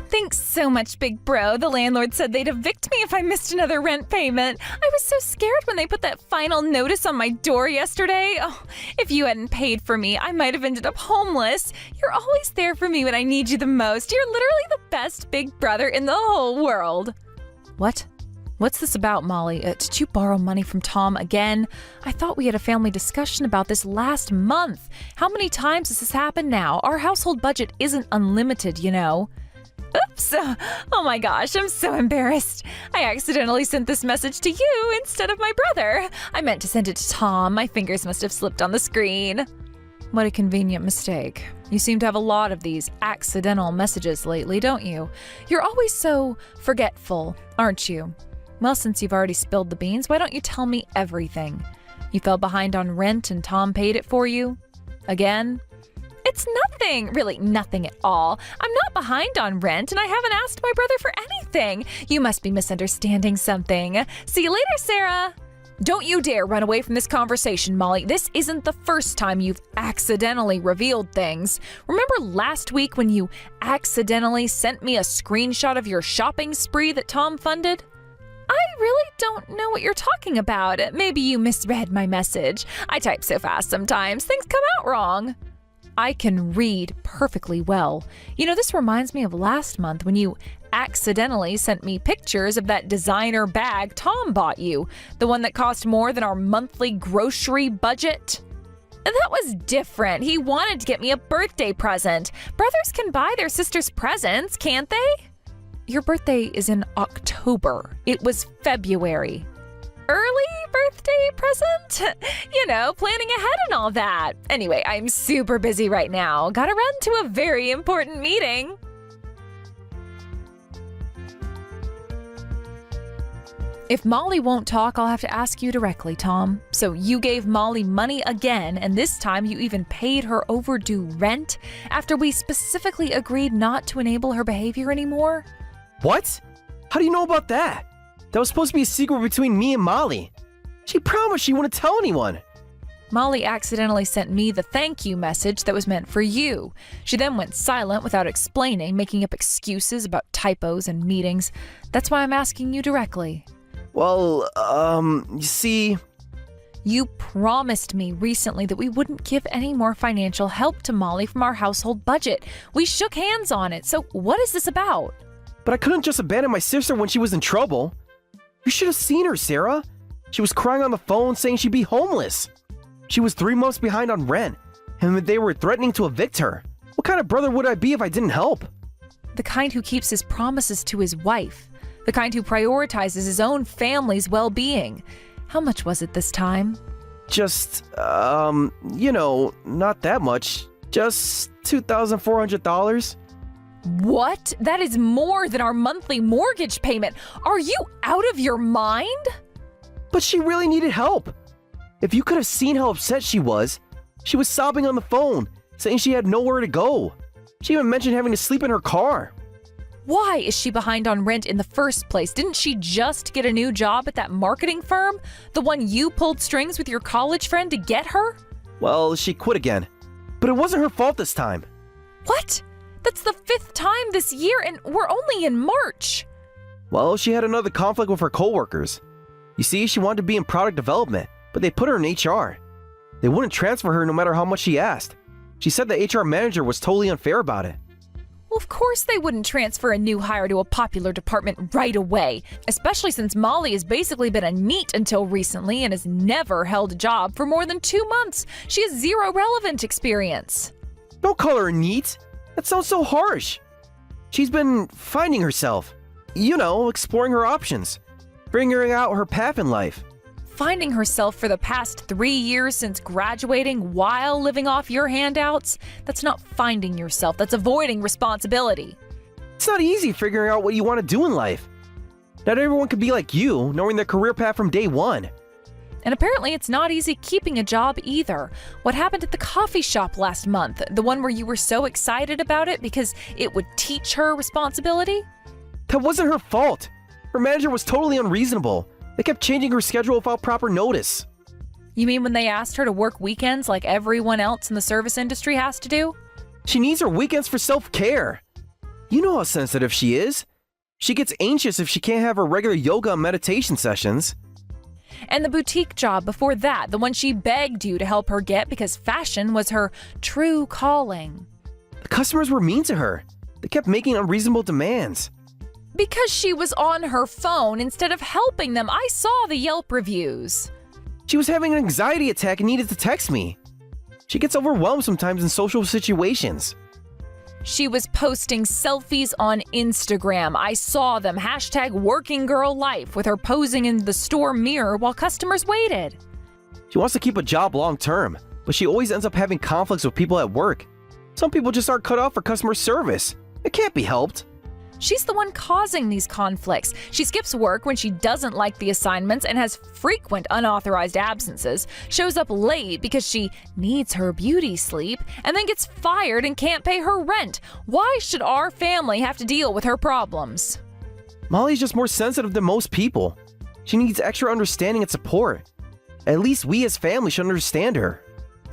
Thanks so much, big bro. The landlord said they'd evict me if I missed another rent payment. I was so scared when they put that final notice on my door yesterday. Oh, if you hadn't paid for me, I might have ended up homeless. You're always there for me when I need you the most. You're literally the best big brother in the whole world. What? What's this about, Molly? Did you borrow money from Tom again? I thought we had a family discussion about this last month. How many times has this happened now? Our household budget isn't unlimited, you know. Oops! Oh my gosh, I'm so embarrassed. I accidentally sent this message to you instead of my brother. I meant to send it to Tom. My fingers must have slipped on the screen. What a convenient mistake. You seem to have a lot of these accidental messages lately, don't you? You're always so forgetful, aren't you? Well, since you've already spilled the beans, why don't you tell me everything? You fell behind on rent and Tom paid it for you? Again? It's nothing, really nothing at all. I'm not behind on rent and I haven't asked my brother for anything. You must be misunderstanding something. See you later, Sarah. Don't you dare run away from this conversation, Molly. This isn't the first time you've accidentally revealed things. Remember last week when you accidentally sent me a screenshot of your shopping spree that Tom funded? I really don't know what you're talking about. Maybe you misread my message. I type so fast sometimes, things come out wrong. I can read perfectly well. You know, this reminds me of last month when you accidentally sent me pictures of that designer bag Tom bought you, the one that cost more than our monthly grocery budget. That was different. He wanted to get me a birthday present. Brothers can buy their sisters presents, can't they? Your birthday is in October. It was February. Early birthday present? You know, planning ahead and all that. Anyway, I'm super busy right now. Gotta run to a very important meeting. If Molly won't talk, I'll have to ask you directly, Tom. So you gave Molly money again, and this time you even paid her overdue rent after we specifically agreed not to enable her behavior anymore? What? How do you know about that? That was supposed to be a secret between me and Molly. She promised she wouldn't tell anyone. Molly accidentally sent me the thank you message that was meant for you. She then went silent without explaining, making up excuses about typos and meetings. That's why I'm asking you directly. Well, you see... You promised me recently that we wouldn't give any more financial help to Molly from our household budget. We shook hands on it, so what is this about? But I couldn't just abandon my sister when she was in trouble. You should have seen her, Sarah. She was crying on the phone saying she'd be homeless. She was 3 months behind on rent, and they were threatening to evict her. What kind of brother would I be if I didn't help? The kind who keeps his promises to his wife. The kind who prioritizes his own family's well-being. How much was it this time? Just, you know, not that much. Just $2,400. What? That is more than our monthly mortgage payment. Are you out of your mind? But she really needed help. If you could have seen how upset she was sobbing on the phone, saying she had nowhere to go. She even mentioned having to sleep in her car. Why is she behind on rent in the first place? Didn't she just get a new job at that marketing firm? The one you pulled strings with your college friend to get her? Well, she quit again. But it wasn't her fault this time. What? That's the 5th time this year, and we're only in March. Well, she had another conflict with her coworkers. You see, she wanted to be in product development, but they put her in HR. They wouldn't transfer her no matter how much she asked. She said the HR manager was totally unfair about it. Well, of course they wouldn't transfer a new hire to a popular department right away, especially since Molly has basically been a NEET until recently and has never held a job for more than 2 months. She has zero relevant experience. Don't call her NEET. That sounds so harsh. She's been finding herself. You know, exploring her options. Figuring out her path in life. Finding herself for the past 3 years since graduating while living off your handouts? That's not finding yourself, that's avoiding responsibility. It's not easy figuring out what you want to do in life. Not everyone can be like you, knowing their career path from day one. And apparently it's not easy keeping a job either. What happened at the coffee shop last month? The one where you were so excited about it because it would teach her responsibility? That wasn't her fault. Her manager was totally unreasonable. They kept changing her schedule without proper notice. You mean when they asked her to work weekends like everyone else in the service industry has to do? She needs her weekends for self-care. You know how sensitive she is. She gets anxious if she can't have her regular yoga and meditation sessions. And the boutique job before that, the one she begged you to help her get because fashion was her true calling. The customers were mean to her. They kept making unreasonable demands. Because she was on her phone instead of helping them. I saw the Yelp reviews. She was having an anxiety attack and needed to text me. She gets overwhelmed sometimes in social situations. She was posting selfies on Instagram. I saw them. #workinggirllife with her posing in the store mirror while customers waited. She wants to keep a job long term, but she always ends up having conflicts with people at work. Some people just aren't cut off for customer service. It can't be helped. She's the one causing these conflicts. She skips work when she doesn't like the assignments and has frequent unauthorized absences, shows up late because she needs her beauty sleep, and then gets fired and can't pay her rent. Why should our family have to deal with her problems? Molly's just more sensitive than most people. She needs extra understanding and support. At least we as family should understand her.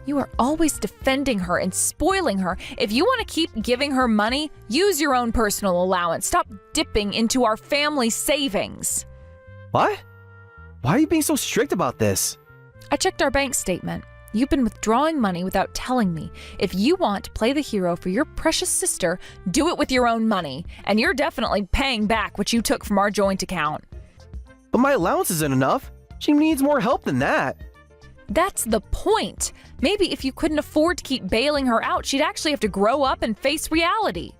You are always defending her and spoiling her. If you want to keep giving her money, use your own personal allowance. Stop dipping into our family savings. What? Why are you being so strict about this? I checked our bank statement. You've been withdrawing money without telling me. If you want to play the hero for your precious sister, do it with your own money. And you're definitely paying back what you took from our joint account. But my allowance isn't enough. She needs more help than that. That's the point. Maybe if you couldn't afford to keep bailing her out, she'd actually have to grow up and face reality.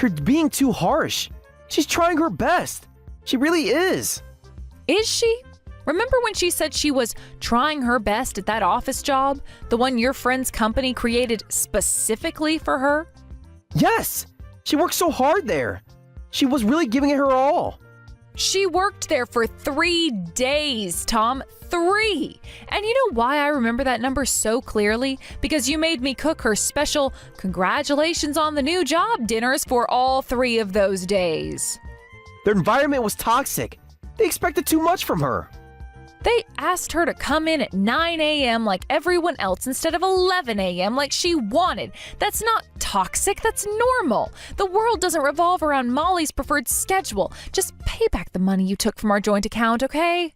You're being too harsh. She's trying her best. She really is. Is she? Remember when she said she was trying her best at that office job? The one your friend's company created specifically for her? Yes! She worked so hard there. She was really giving it her all. She worked there for 3 days, Tom. 3! And you know why I remember that number so clearly? Because you made me cook her special congratulations on the new job dinners for all 3 of those days. Their environment was toxic. They expected too much from her. They asked her to come in at 9 a.m. like everyone else instead of 11 a.m. like she wanted. That's not toxic, that's normal. The world doesn't revolve around Molly's preferred schedule. Just pay back the money you took from our joint account, okay?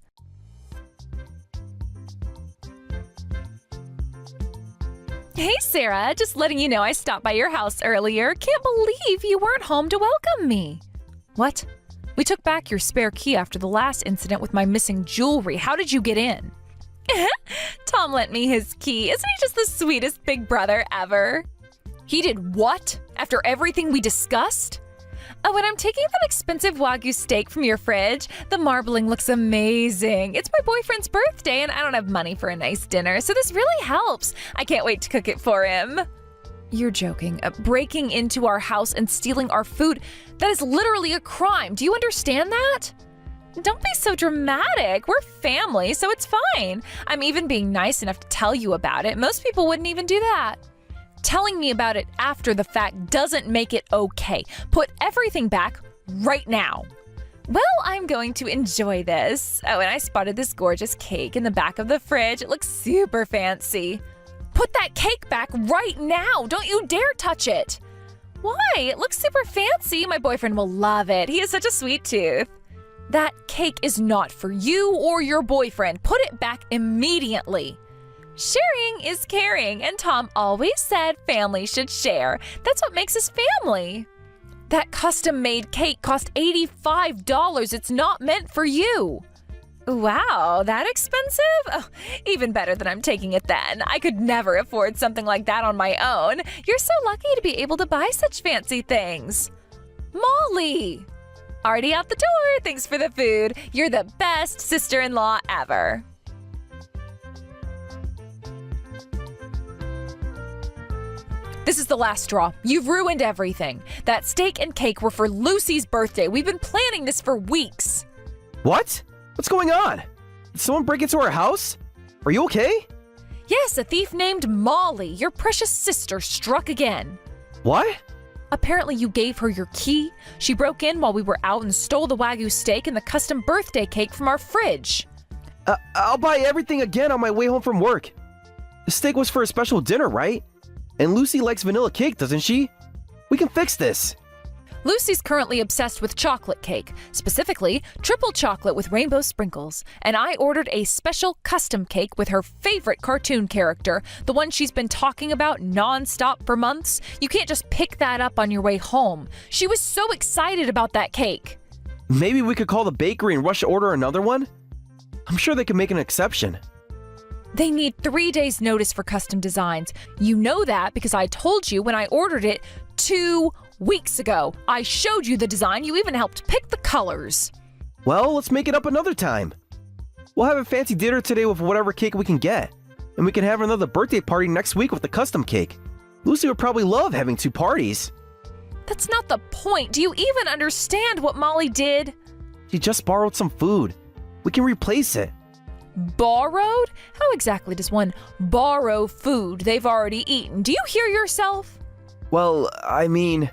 Hey, Sarah, just letting you know I stopped by your house earlier. Can't believe you weren't home to welcome me. What? We took back your spare key after the last incident with my missing jewelry. How did you get in? Tom lent me his key. Isn't he just the sweetest big brother ever? He did what? After everything we discussed? Oh, and I'm taking that expensive Wagyu steak from your fridge. The marbling looks amazing. It's my boyfriend's birthday and I don't have money for a nice dinner, so this really helps. I can't wait to cook it for him. You're joking. Breaking into our house and stealing our food, that is literally a crime. Do you understand that? Don't be so dramatic. We're family, so it's fine. I'm even being nice enough to tell you about it. Most people wouldn't even do that. Telling me about it after the fact doesn't make it okay. Put everything back right now. Well, I'm going to enjoy this. Oh, and I spotted this gorgeous cake in the back of the fridge. It looks super fancy. Put that cake back right now. Don't you dare touch it. Why? It looks super fancy. My boyfriend will love it. He has such a sweet tooth. That cake is not for you or your boyfriend. Put it back immediately. Sharing is caring, and Tom always said family should share. That's what makes us family. That custom-made cake cost $85. It's not meant for you. Wow, that expensive? Oh, even better than I'm taking it then. I could never afford something like that on my own. You're so lucky to be able to buy such fancy things. Molly! Already out the door, thanks for the food. You're the best sister-in-law ever. This is the last straw. You've ruined everything. That steak and cake were for Lucy's birthday. We've been planning this for weeks. What? What's going on? Did someone break into our house? Are you okay? Yes, a thief named Molly, your precious sister, struck again. What? Apparently you gave her your key. She broke in while we were out and stole the Wagyu steak and the custom birthday cake from our fridge. I'll buy everything again on my way home from work. The steak was for a special dinner, right? And Lucy likes vanilla cake, doesn't she? We can fix this. Lucy's currently obsessed with chocolate cake, specifically triple chocolate with rainbow sprinkles, and I ordered a special custom cake with her favorite cartoon character, the one she's been talking about non-stop for months. You can't just pick that up on your way home. She was so excited about that cake. Maybe we could call the bakery and rush to order another one? I'm sure they could make an exception. They need 3 days notice for custom designs. You know that because I told you when I ordered it 2 weeks ago. I showed you the design. You even helped pick the colors. Well, let's make it up another time. We'll have a fancy dinner today with whatever cake we can get. And we can have another birthday party next week with the custom cake. Lucy would probably love having 2 parties. That's not the point. Do you even understand what Molly did? She just borrowed some food. We can replace it. Borrowed? How exactly does one borrow food they've already eaten? Do you hear yourself? Well, I mean...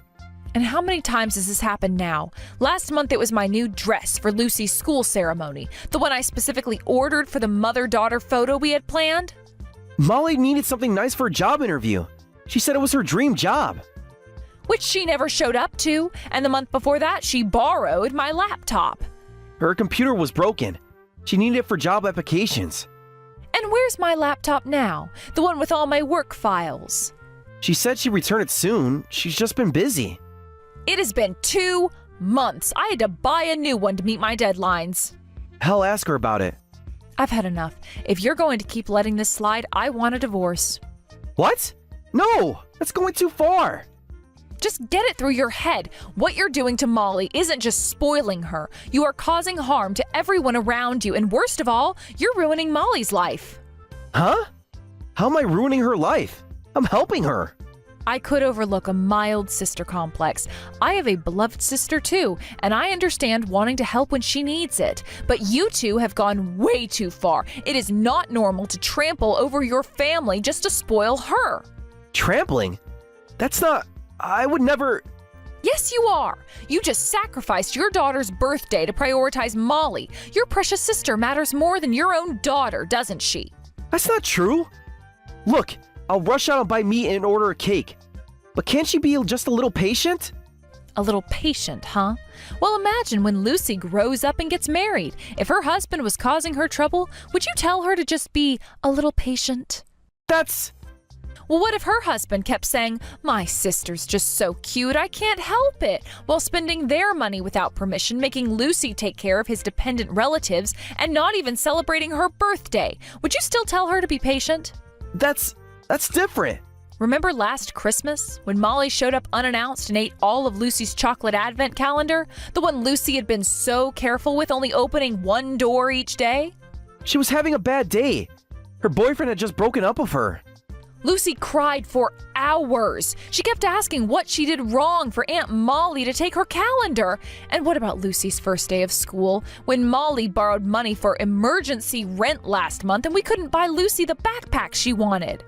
And how many times has this happened now? Last month it was my new dress for Lucy's school ceremony, the one I specifically ordered for the mother-daughter photo we had planned. Molly needed something nice for a job interview. She said it was her dream job. Which she never showed up to, and the month before that she borrowed my laptop. Her computer was broken. She needed it for job applications. And where's my laptop now? The one with all my work files. She said she'd return it soon. She's just been busy. It has been 2 months. I had to buy a new one to meet my deadlines. Hell, ask her about it. I've had enough. If you're going to keep letting this slide, I want a divorce. What? No! That's going too far! Just get it through your head. What you're doing to Molly isn't just spoiling her. You are causing harm to everyone around you, and worst of all, you're ruining Molly's life. Huh? How am I ruining her life? I'm helping her. I could overlook a mild sister complex. I have a beloved sister too, and I understand wanting to help when she needs it. But you two have gone way too far. It is not normal to trample over your family just to spoil her. Trampling? That's not... I would never... Yes, you are. You just sacrificed your daughter's birthday to prioritize Molly. Your precious sister matters more than your own daughter, doesn't she? That's not true. Look, I'll rush out and buy meat and order a cake. But can't she be just a little patient? A little patient, huh? Well, imagine when Lucy grows up and gets married. If her husband was causing her trouble, would you tell her to just be a little patient? That's... Well, what if her husband kept saying, "My sister's just so cute, I can't help it," while spending their money without permission, making Lucy take care of his dependent relatives, and not even celebrating her birthday? Would you still tell her to be patient? That's different. Remember last Christmas, when Molly showed up unannounced and ate all of Lucy's chocolate advent calendar? The one Lucy had been so careful with, only opening one door each day? She was having a bad day. Her boyfriend had just broken up with her. Lucy cried for hours. She kept asking what she did wrong for Aunt Molly to take her calendar. And what about Lucy's first day of school, when Molly borrowed money for emergency rent last month and we couldn't buy Lucy the backpack she wanted?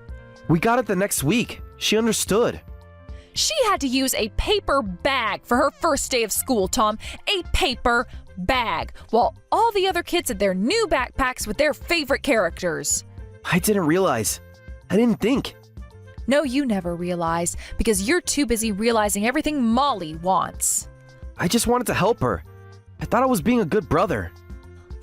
We got it the next week. She understood. She had to use a paper bag for her first day of school, Tom. A paper bag, while all the other kids had their new backpacks with their favorite characters. I didn't realize. I didn't think. No, you never realize, because you're too busy realizing everything Molly wants. I just wanted to help her. I thought I was being a good brother.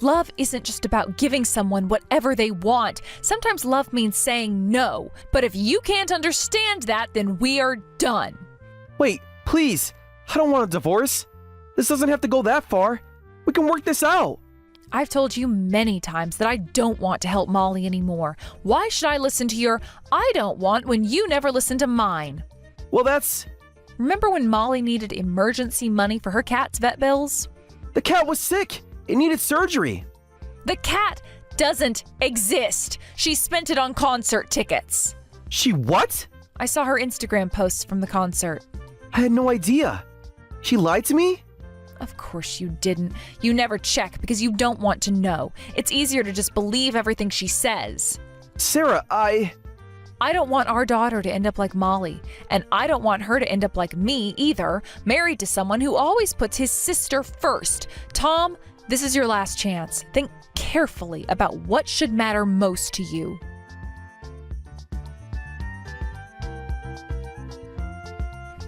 Love isn't just about giving someone whatever they want. Sometimes love means saying no. But if you can't understand that, then we are done. Wait, please. I don't want a divorce. This doesn't have to go that far. We can work this out. I've told you many times that I don't want to help Molly anymore. Why should I listen to your "I don't want" when you never listen to mine? Well, that's... Remember when Molly needed emergency money for her cat's vet bills? The cat was sick. It needed surgery. The cat doesn't exist. She spent it on concert tickets. She what? I saw her Instagram posts from the concert. I had no idea. She lied to me? Of course you didn't. You never check because you don't want to know. It's easier to just believe everything she says. Sarah, I don't want our daughter to end up like Molly, and I don't want her to end up like me either, married to someone who always puts his sister first. Tom, this is your last chance. Think carefully about what should matter most to you.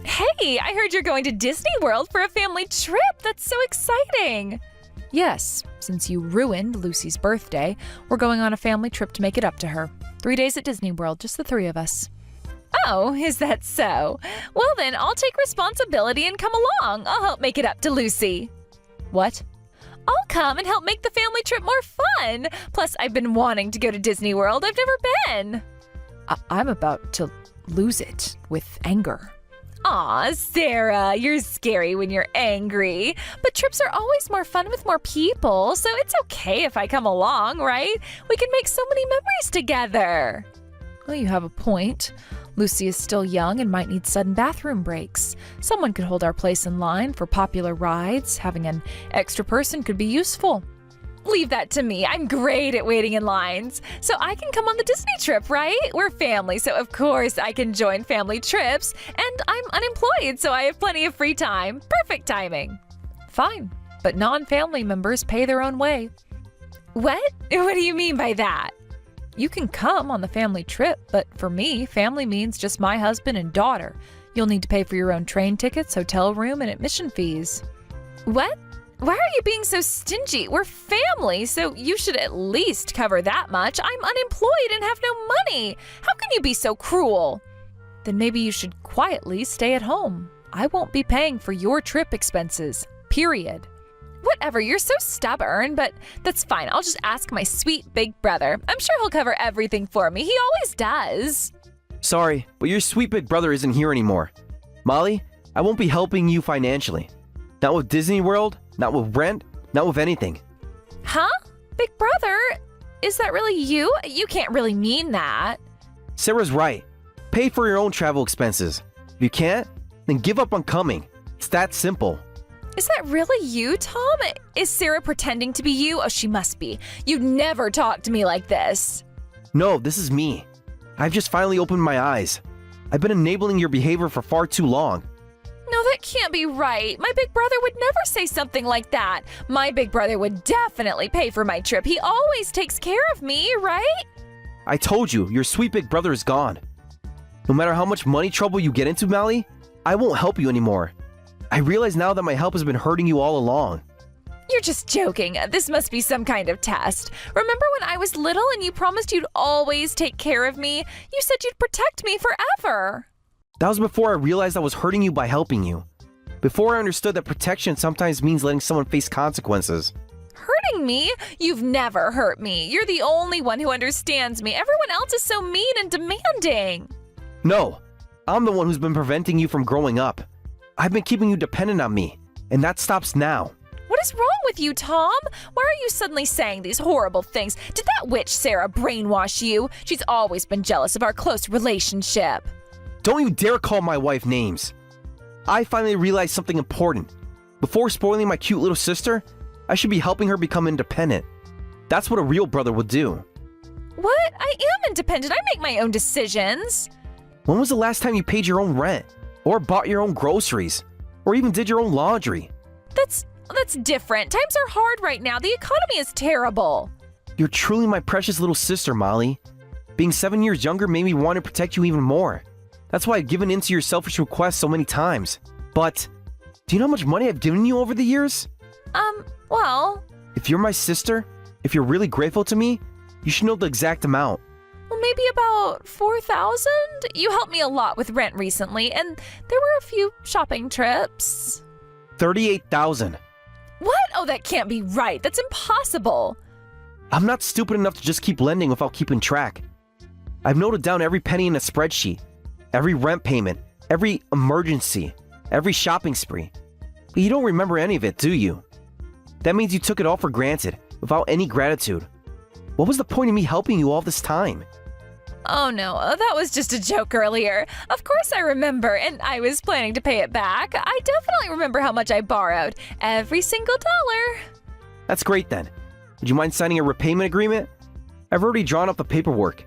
Hey, Hey, I heard you're going to Disney World for a family trip. That's so exciting. Yes, since you ruined Lucy's birthday, we're going on a family trip to make it up to her. 3 days at Disney World, just the 3 of us. Oh, is that so? Well then, I'll take responsibility and come along. I'll help make it up to Lucy. What? I'll come and help make the family trip more fun. Plus, I've been wanting to go to Disney World. I've never been. I'm about to lose it with anger. Aw, Sarah, you're scary when you're angry. But trips are always more fun with more people, so it's okay if I come along, right? We can make so many memories together. Well, you have a point. Lucy is still young and might need sudden bathroom breaks. Someone could hold our place in line for popular rides. Having an extra person could be useful. Leave that to me. I'm great at waiting in lines. So I can come on the Disney trip, right? We're family, so of course I can join family trips. And I'm unemployed, so I have plenty of free time. Perfect timing. Fine, but non-family members pay their own way. What? What do you mean by that? You can come on the family trip, but for me, family means just my husband and daughter. You'll need to pay for your own train tickets, hotel room, and admission fees. What? Why are you being so stingy? We're family, so you should at least cover that much. I'm unemployed and have no money. How can you be so cruel? Then maybe you should quietly stay at home. I won't be paying for your trip expenses, period. Whatever, you're so stubborn, but that's fine. I'll just ask my sweet big brother. I'm sure he'll cover everything for me. He always does. Sorry, but your sweet big brother isn't here anymore. Molly, I won't be helping you financially. Not with Disney World, not with rent, not with anything. Huh? Big brother? Is that really you? You can't really mean that. Sarah's right. Pay for your own travel expenses. If you can't, then give up on coming. It's that simple. Is that really you, Tom? Is Sarah pretending to be you? Oh, she must be. You'd never talk to me like this. No, this is me. I've just finally opened my eyes. I've been enabling your behavior for far too long. No, that can't be right. My big brother would never say something like that. My big brother would definitely pay for my trip. He always takes care of me, right? I told you, your sweet big brother is gone. No matter how much money trouble you get into, Molly, I won't help you anymore. I realize now that my help has been hurting you all along. You're just joking. This must be some kind of test. Remember when I was little and you promised you'd always take care of me? You said you'd protect me forever. That was before I realized I was hurting you by helping you. Before I understood that protection sometimes means letting someone face consequences. Hurting me? You've never hurt me. You're the only one who understands me. Everyone else is so mean and demanding. No, I'm the one who's been preventing you from growing up. I've been keeping you dependent on me, and that stops now. What is wrong with you, Tom? Why are you suddenly saying these horrible things? Did that witch Sarah brainwash you? She's always been jealous of our close relationship. Don't you dare call my wife names. I finally realized something important. Before spoiling my cute little sister, I should be helping her become independent. That's what a real brother would do. What? I am independent. I make my own decisions. When was the last time you paid your own rent? Or bought your own groceries? Or even did your own laundry? That's different. Times are hard right now. The economy is terrible. You're truly my precious little sister, Molly. Being 7 years younger made me want to protect you even more. That's why I've given in to your selfish requests so many times. But, do you know how much money I've given you over the years? Well... If you're my sister, if you're really grateful to me, you should know the exact amount. Well, maybe about 4,000? You helped me a lot with rent recently, and there were a few shopping trips. 38,000. What? Oh, that can't be right. That's impossible. I'm not stupid enough to just keep lending without keeping track. I've noted down every penny in a spreadsheet, every rent payment, every emergency, every shopping spree. But you don't remember any of it, do you? That means you took it all for granted, without any gratitude. What was the point of me helping you all this time? Oh no, that was just a joke earlier. Of course I remember, and I was planning to pay it back. I definitely remember how much I borrowed. Every single dollar. That's great then. Would you mind signing a repayment agreement? I've already drawn up the paperwork.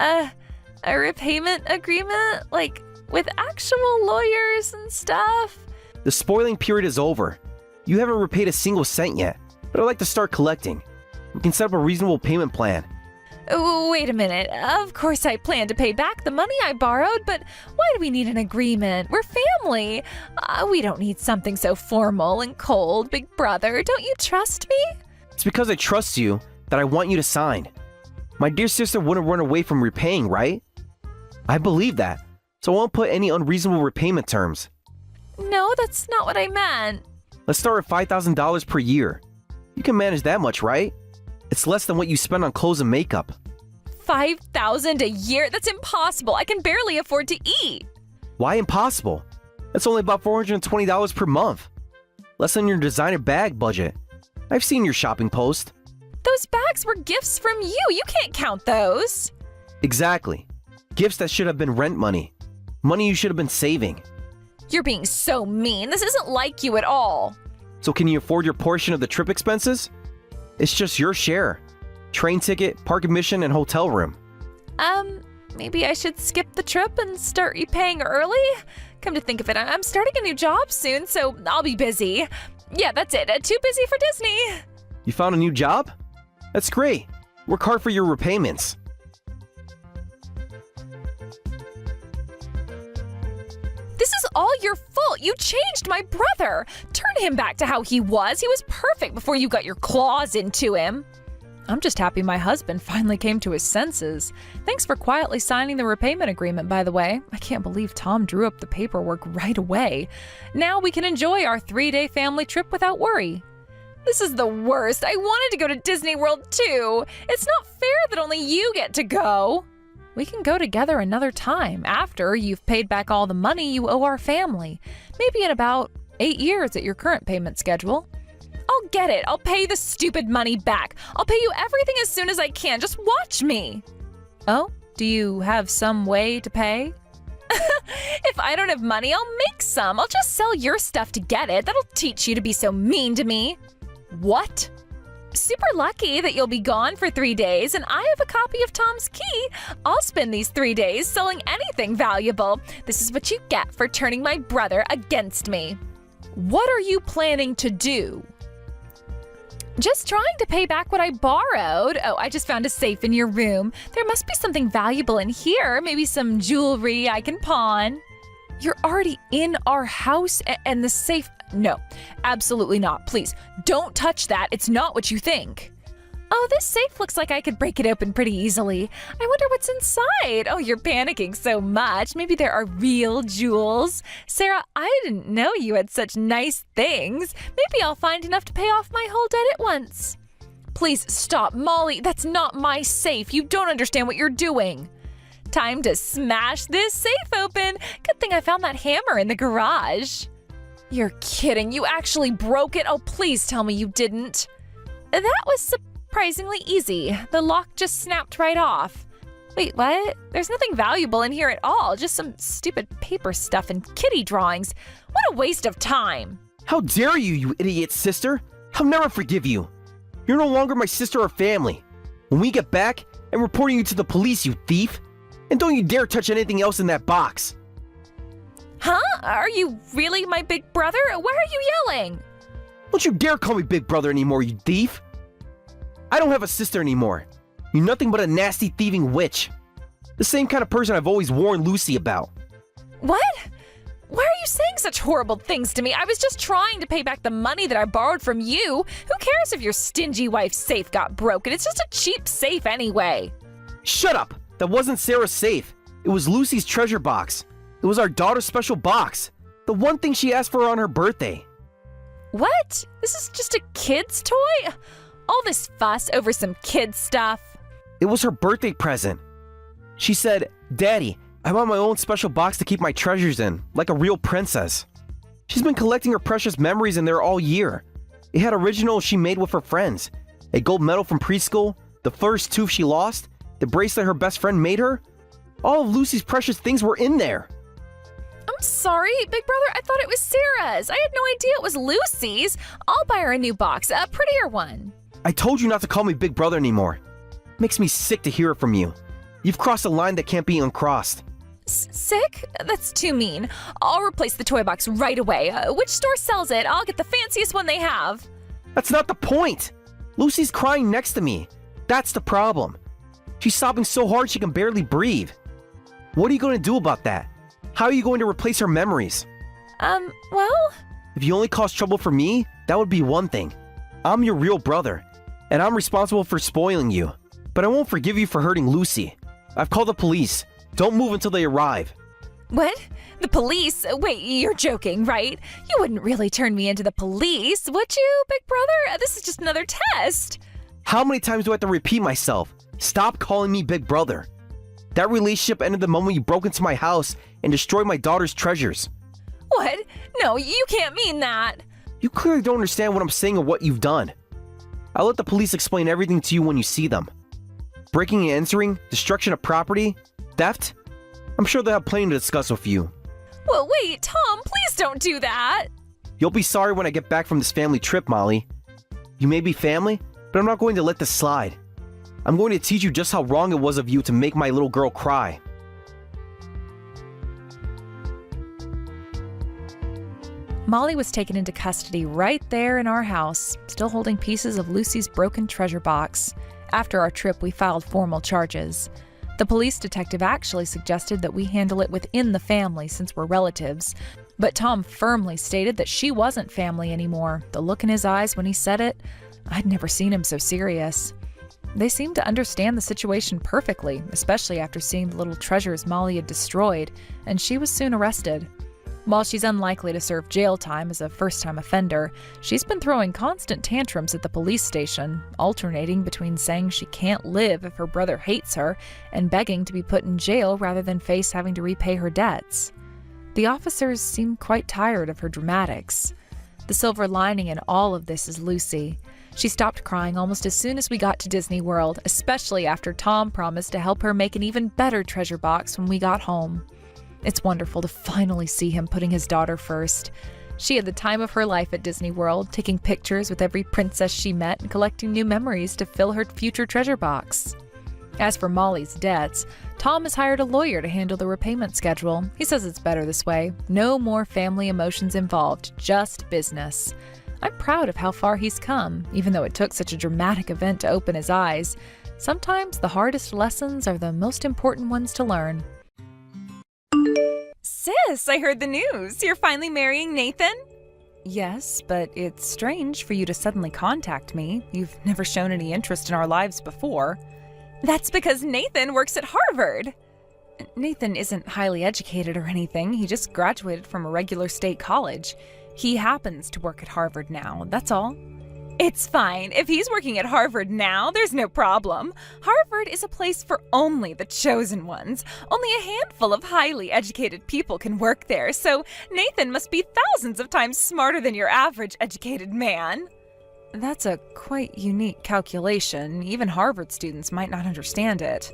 A repayment agreement? Like, with actual lawyers and stuff? The spoiling period is over. You haven't repaid a single cent yet, but I'd like to start collecting. We can set up a reasonable payment plan. Oh, wait a minute. Of course I plan to pay back the money I borrowed, but why do we need an agreement? We're family. We don't need something so formal and cold, big brother. Don't you trust me? It's because I trust you that I want you to sign. My dear sister wouldn't run away from repaying, right? I believe that, so I won't put any unreasonable repayment terms. No, that's not what I meant. Let's start at $5,000 per year. You can manage that much, right? It's less than what you spend on clothes and makeup. $5,000 a year? That's impossible. I can barely afford to eat. Why impossible? That's only about $420 per month. Less than your designer bag budget. I've seen your shopping post. Those bags were gifts from you. You can't count those. Exactly. Gifts that should have been rent money. Money you should have been saving. You're being so mean. This isn't like you at all. So can you afford your portion of the trip expenses? It's just your share. Train ticket, park admission, and hotel room. Maybe I should skip the trip and start repaying early? Come to think of it, I'm starting a new job soon, so I'll be busy. Yeah, that's it. Too busy for Disney. You found a new job? That's great. Work hard for your repayments. This is all your fault. You changed my brother. Turn him back to how he was. He was perfect before you got your claws into him. I'm just happy my husband finally came to his senses. Thanks for quietly signing the repayment agreement, by the way. I can't believe Tom drew up the paperwork right away. Now we can enjoy our 3-day family trip without worry. This is the worst. I wanted to go to Disney World too. It's not fair that only you get to go. We can go together another time after you've paid back all the money you owe our family. Maybe in about 8 years at your current payment schedule. I'll get it. I'll pay the stupid money back. I'll pay you everything as soon as I can. Just watch me. Oh, do you have some way to pay? If I don't have money, I'll make some. I'll just sell your stuff to get it. That'll teach you to be so mean to me. What? Super lucky that you'll be gone for 3 days, and I have a copy of Tom's key. I'll spend these 3 days selling anything valuable. This is what you get for turning my brother against me. What are you planning to do? Just trying to pay back what I borrowed. Oh, I just found a safe in your room. There must be something valuable in here. Maybe some jewelry I can pawn. You're already in our house and the safe. No, absolutely not. Please, don't touch that. It's not what you think. Oh, this safe looks like I could break it open pretty easily. I wonder what's inside. Oh, you're panicking so much. Maybe there are real jewels. Sarah, I didn't know you had such nice things. Maybe I'll find enough to pay off my whole debt at once. Please stop, Molly. That's not my safe. You don't understand what you're doing. Time to smash this safe open. Good thing I found that hammer in the garage. You're kidding. You actually broke it? Oh, please tell me you didn't. That was surprisingly easy. The lock just snapped right off. Wait, what? There's nothing valuable in here at all. Just some stupid paper stuff and kitty drawings. What a waste of time. How dare you, you idiot sister? I'll never forgive you. You're no longer my sister or family. When we get back, I'm reporting you to the police, you thief. And don't you dare touch anything else in that box. Huh? Are you really my big brother? Why are you yelling? Don't you dare call me big brother anymore, you thief. I don't have a sister anymore. You're nothing but a nasty thieving witch. The same kind of person I've always warned Lucy about. What? Why are you saying such horrible things to me? I was just trying to pay back the money that I borrowed from you. Who cares if your stingy wife's safe got broken? It's just a cheap safe anyway. Shut up! That wasn't Sarah's safe. It was Lucy's treasure box. It was our daughter's special box. The one thing she asked for on her birthday. What? This is just a kid's toy? All this fuss over some kid stuff? It was her birthday present. She said, "Daddy, I want my own special box to keep my treasures in, like a real princess." She's been collecting her precious memories in there all year. It had originals she made with her friends, a gold medal from preschool, the first tooth she lost, the bracelet her best friend made her. All of Lucy's precious things were in there. I'm sorry, big brother. I thought it was Sarah's. I had no idea it was Lucy's. I'll buy her a new box, a prettier one. I told you not to call me big brother anymore. Makes me sick to hear it from you. You've crossed a line that can't be uncrossed. Sick? That's too mean. I'll replace the toy box right away. Which store sells it? I'll get the fanciest one they have. That's not the point. Lucy's crying next to me. That's the problem. She's sobbing so hard she can barely breathe. What are you going to do about that? How are you going to replace her memories? Well, If you only cause trouble for me, that would be one thing. I'm your real brother, and I'm responsible for spoiling you. But I won't forgive you for hurting Lucy. I've called the police. Don't move until they arrive. what? The police? Wait, you're joking, right? You wouldn't really turn me into the police, would you, big brother? This is just another test. How many times do I have to repeat myself? Stop calling me big brother. That relationship ended the moment you broke into my house and destroyed my daughter's treasures. What? No, you can't mean that. You clearly don't understand what I'm saying or what you've done. I'll let the police explain everything to you when you see them. Breaking and entering, destruction of property, theft? I'm sure they'll have plenty to discuss with you. Well, wait, Tom, please don't do that. You'll be sorry when I get back from this family trip, Molly. You may be family, but I'm not going to let this slide. I'm going to teach you just how wrong it was of you to make my little girl cry. Molly was taken into custody right there in our house, still holding pieces of Lucy's broken treasure box. After our trip, we filed formal charges. The police detective actually suggested that we handle it within the family since we're relatives, but Tom firmly stated that she wasn't family anymore. The look in his eyes when he said it, I'd never seen him so serious. They seemed to understand the situation perfectly, especially after seeing the little treasures Molly had destroyed, and she was soon arrested. While she's unlikely to serve jail time as a first-time offender, she's been throwing constant tantrums at the police station, alternating between saying she can't live if her brother hates her and begging to be put in jail rather than face having to repay her debts. The officers seem quite tired of her dramatics. The silver lining in all of this is Lucy. She stopped crying almost as soon as we got to Disney World, especially after Tom promised to help her make an even better treasure box when we got home. It's wonderful to finally see him putting his daughter first. She had the time of her life at Disney World, taking pictures with every princess she met and collecting new memories to fill her future treasure box. As for Molly's debts, Tom has hired a lawyer to handle the repayment schedule. He says it's better this way. No more family emotions involved, just business. I'm proud of how far he's come, even though it took such a dramatic event to open his eyes. Sometimes the hardest lessons are the most important ones to learn. Sis, I heard the news. You're finally marrying Nathan? Yes, but it's strange for you to suddenly contact me. You've never shown any interest in our lives before. That's because Nathan works at Harvard. Nathan isn't highly educated or anything. He just graduated from a regular state college. He happens to work at Harvard now, that's all. It's fine. If he's working at Harvard now, there's no problem. Harvard is a place for only the chosen ones. Only a handful of highly educated people can work there, so Nathan must be thousands of times smarter than your average educated man. That's a quite unique calculation. Even Harvard students might not understand it.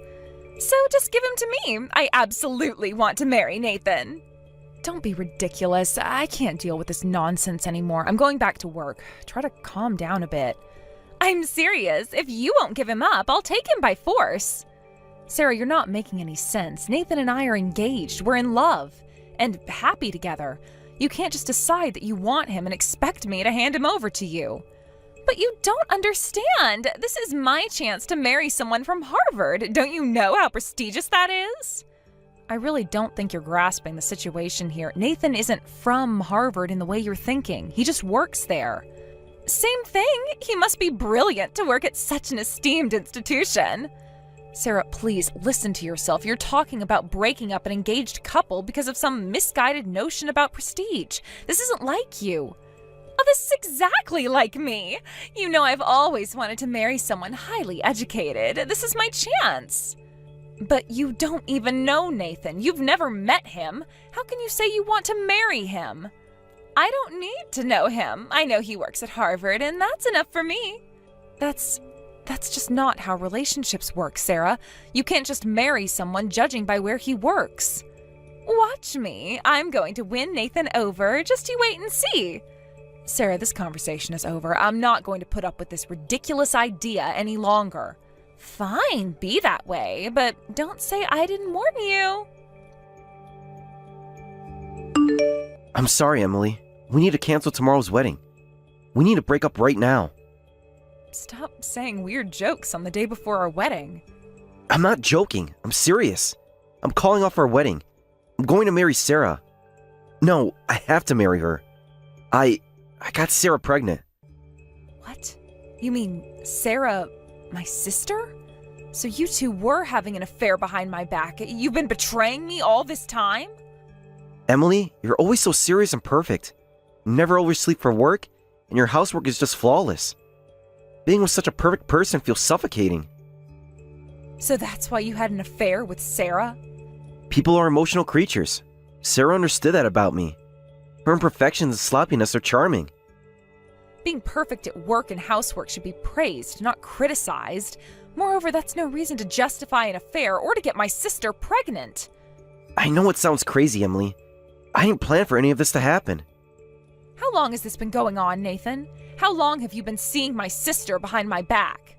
So just give him to me. I absolutely want to marry Nathan. Don't be ridiculous. I can't deal with this nonsense anymore. I'm going back to work. Try to calm down a bit. I'm serious. If you won't give him up, I'll take him by force. Sarah, you're not making any sense. Nathan and I are engaged. We're in love. And happy together. You can't just decide that you want him and expect me to hand him over to you. But you don't understand. This is my chance to marry someone from Harvard. Don't you know how prestigious that is? I really don't think you're grasping the situation here. Nathan isn't from Harvard in the way you're thinking. He just works there. Same thing. He must be brilliant to work at such an esteemed institution. Sarah, please listen to yourself. You're talking about breaking up an engaged couple because of some misguided notion about prestige. This isn't like you. Oh, this is exactly like me. You know I've always wanted to marry someone highly educated. This is my chance. But you don't even know Nathan. You've never met him. How can you say you want to marry him? I don't need to know him. I know he works at Harvard, and that's enough for me. That's just not how relationships work, Sarah. You can't just marry someone judging by where he works. Watch me. I'm going to win Nathan over. Just you wait and see. Sarah, this conversation is over. I'm not going to put up with this ridiculous idea any longer. Fine, be that way, but don't say I didn't warn you. I'm sorry, Emily. We need to cancel tomorrow's wedding. We need to break up right now. Stop saying weird jokes on the day before our wedding. I'm not joking. I'm serious. I'm calling off our wedding. I'm going to marry Sarah. No, I have to marry her. I got Sarah pregnant. What? You mean Sarah, my sister? So you two were having an affair behind my back. You've been betraying me all this time? Emily, you're always so serious and perfect. You never oversleep for work, and your housework is just flawless. Being with such a perfect person feels suffocating. So that's why you had an affair with Sarah? People are emotional creatures. Sarah understood that about me. Her imperfections and sloppiness are charming. Being perfect at work and housework should be praised, not criticized. Moreover, that's no reason to justify an affair or to get my sister pregnant. I know it sounds crazy, Emily. I didn't plan for any of this to happen. How long has this been going on, Nathan? How long have you been seeing my sister behind my back?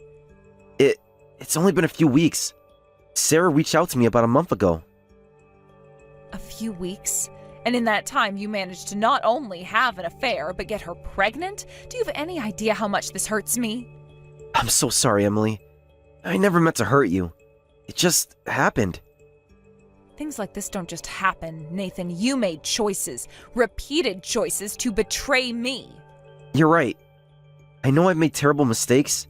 It's only been a few weeks. Sarah reached out to me about a month ago. A few weeks? And in that time, you managed to not only have an affair, but get her pregnant? Do you have any idea how much this hurts me? I'm so sorry, Emily. I never meant to hurt you. It just happened. Things like this don't just happen, Nathan. You made choices, repeated choices to betray me. You're right. I know I've made terrible mistakes.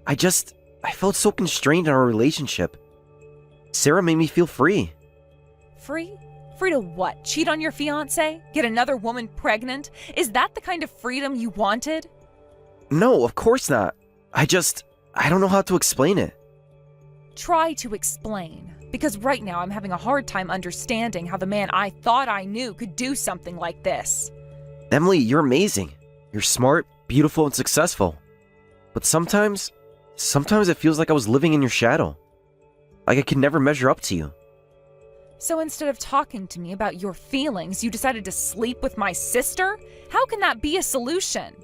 I felt so constrained in our relationship. Sarah made me feel free. Free? Free to what? Cheat on your fiancé? Get another woman pregnant? Is that the kind of freedom you wanted? No, of course not. I don't know how to explain it. Try to explain. Because right now I'm having a hard time understanding how the man I thought I knew could do something like this. Emily, you're amazing. You're smart, beautiful, and successful. But sometimes it feels like I was living in your shadow. Like I could never measure up to you. So instead of talking to me about your feelings, you decided to sleep with my sister? How can that be a solution?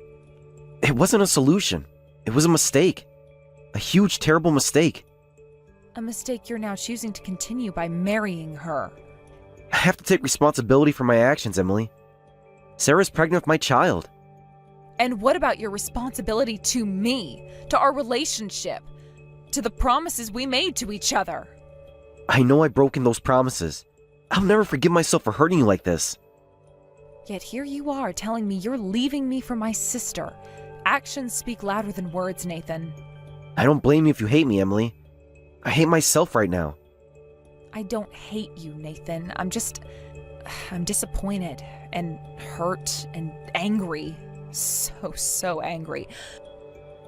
It wasn't a solution. It was a mistake. A huge, terrible mistake. A mistake you're now choosing to continue by marrying her. I have to take responsibility for my actions, Emily. Sarah's pregnant with my child. And what about your responsibility to me, to our relationship, to the promises we made to each other? I know I've broken those promises. I'll never forgive myself for hurting you like this. Yet here you are telling me you're leaving me for my sister. Actions speak louder than words, Nathan. I don't blame you if you hate me, Emily. I hate myself right now. I don't hate you, Nathan. I'm disappointed and hurt and angry. So angry.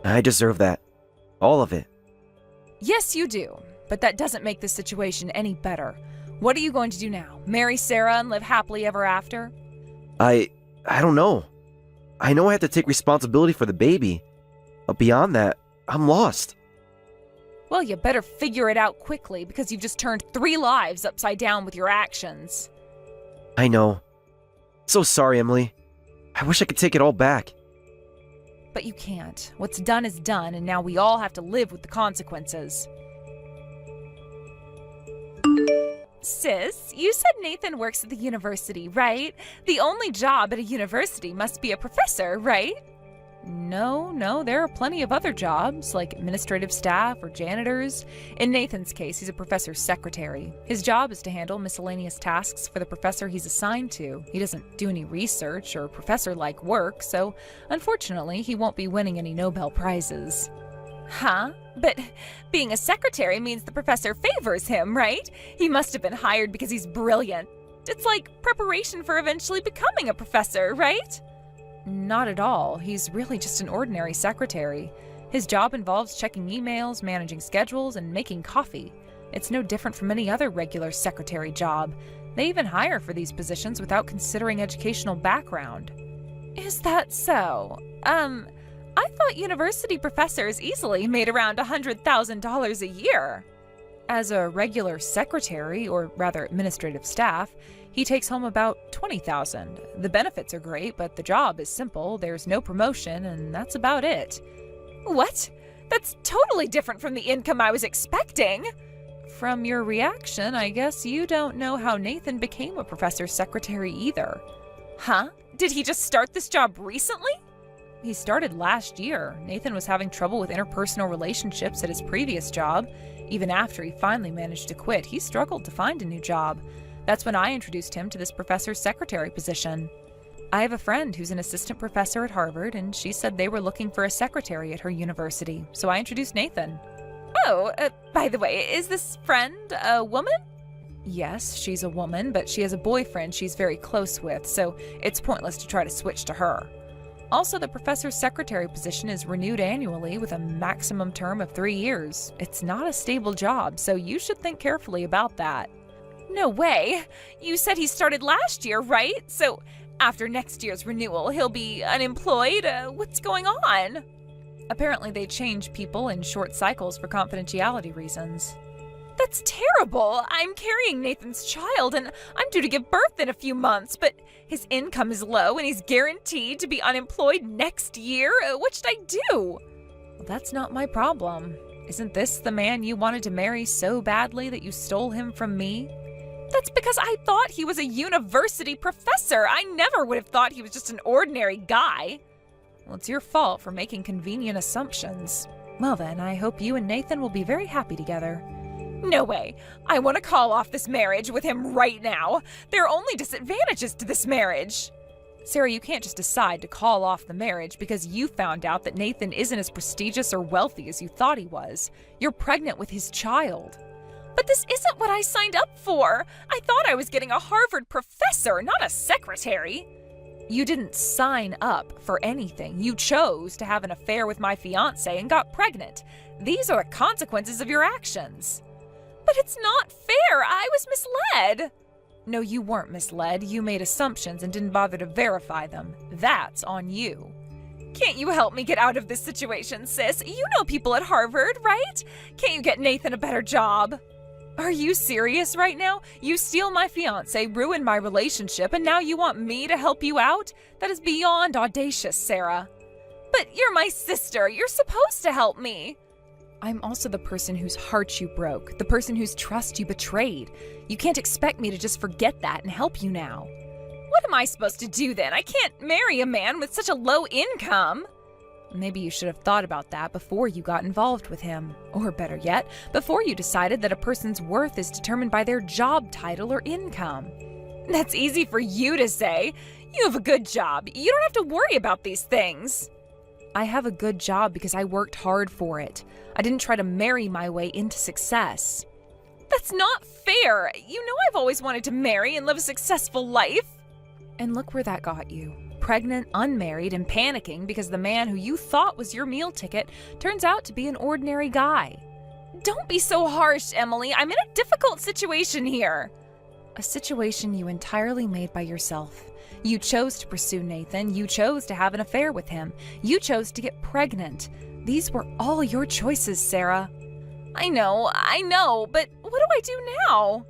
I deserve that. All of it. Yes, you do. But that doesn't make the situation any better. What are you going to do now? Marry Sarah and live happily ever after? I don't know. I know I have to take responsibility for the baby. But beyond that, I'm lost. Well, you better figure it out quickly because you've just turned 3 lives upside down with your actions. I know. So sorry, Emily. I wish I could take it all back. But you can't. What's done is done, and now we all have to live with the consequences. Sis, you said Nathan works at the university, right? The only job at a university must be a professor, right? No, there are plenty of other jobs, like administrative staff or janitors. In Nathan's case, he's a professor's secretary. His job is to handle miscellaneous tasks for the professor he's assigned to. He doesn't do any research or professor-like work, so unfortunately, he won't be winning any Nobel Prizes. Huh? But being a secretary means the professor favors him, right? He must have been hired because he's brilliant. It's like preparation for eventually becoming a professor, right? Not at all. He's really just an ordinary secretary. His job involves checking emails, managing schedules, and making coffee. It's no different from any other regular secretary job. They even hire for these positions without considering educational background. Is that so? I thought university professors easily made around $100,000 a year. As a regular secretary, or rather administrative staff, he takes home about $20,000. The benefits are great, but the job is simple, there's no promotion, and that's about it. What? That's totally different from the income I was expecting! From your reaction, I guess you don't know how Nathan became a professor's secretary either. Huh? Did he just start this job recently? He started last year. Nathan was having trouble with interpersonal relationships at his previous job. Even after he finally managed to quit, he struggled to find a new job. That's when I introduced him to this professor's secretary position. I have a friend who's an assistant professor at Harvard, and she said they were looking for a secretary at her university, so I introduced Nathan. Oh, by the way, is this friend a woman? Yes, she's a woman, but she has a boyfriend she's very close with, so it's pointless to try to switch to her. Also, the professor's secretary position is renewed annually with a maximum term of 3 years. It's not a stable job, so you should think carefully about that. No way! You said he started last year, right? So after next year's renewal, he'll be unemployed? What's going on? Apparently they change people in short cycles for confidentiality reasons. That's terrible! I'm carrying Nathan's child and I'm due to give birth in a few months, but his income is low and he's guaranteed to be unemployed next year. What should I do? Well, that's not my problem. Isn't this the man you wanted to marry so badly that you stole him from me? That's because I thought he was a university professor. I never would have thought he was just an ordinary guy. Well, it's your fault for making convenient assumptions. Well then, I hope you and Nathan will be very happy together. No way. I want to call off this marriage with him right now. There are only disadvantages to this marriage. Sarah, you can't just decide to call off the marriage because you found out that Nathan isn't as prestigious or wealthy as you thought he was. You're pregnant with his child. But this isn't what I signed up for. I thought I was getting a Harvard professor, not a secretary. You didn't sign up for anything. You chose to have an affair with my fiancé and got pregnant. These are the consequences of your actions. But it's not fair. I was misled. No, you weren't misled. You made assumptions and didn't bother to verify them. That's on you. Can't you help me get out of this situation, sis? You know people at Harvard, right? Can't you get Nathan a better job? Are you serious right now? You steal my fiancé, ruin my relationship, and now you want me to help you out? That is beyond audacious, Sarah. But you're my sister. You're supposed to help me. I'm also the person whose heart you broke, the person whose trust you betrayed. You can't expect me to just forget that and help you now. What am I supposed to do then? I can't marry a man with such a low income. Maybe you should have thought about that before you got involved with him. Or better yet, before you decided that a person's worth is determined by their job title or income. That's easy for you to say. You have a good job. You don't have to worry about these things. I have a good job because I worked hard for it. I didn't try to marry my way into success. That's not fair. You know I've always wanted to marry and live a successful life. And look where that got you. Pregnant, unmarried, and panicking because the man who you thought was your meal ticket turns out to be an ordinary guy. Don't be so harsh, Emily. I'm in a difficult situation here. A situation you entirely made by yourself. You chose to pursue Nathan. You chose to have an affair with him. You chose to get pregnant. These were all your choices, Sarah. I know, but what do I do now?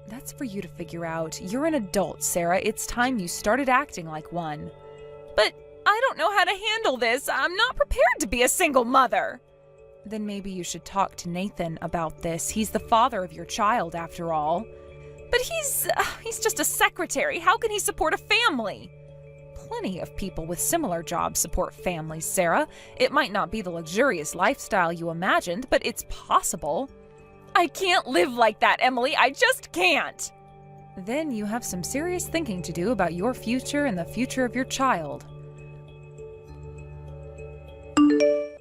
That's for you to figure out. You're an adult, Sarah. It's time you started acting like one. But I don't know how to handle this. I'm not prepared to be a single mother. Then maybe you should talk to Nathan about this. He's the father of your child, after all. But he's just a secretary. How can he support a family? Plenty of people with similar jobs support families, Sarah. It might not be the luxurious lifestyle you imagined, but it's possible. I can't live like that, Emily. I just can't. Then you have some serious thinking to do about your future and the future of your child.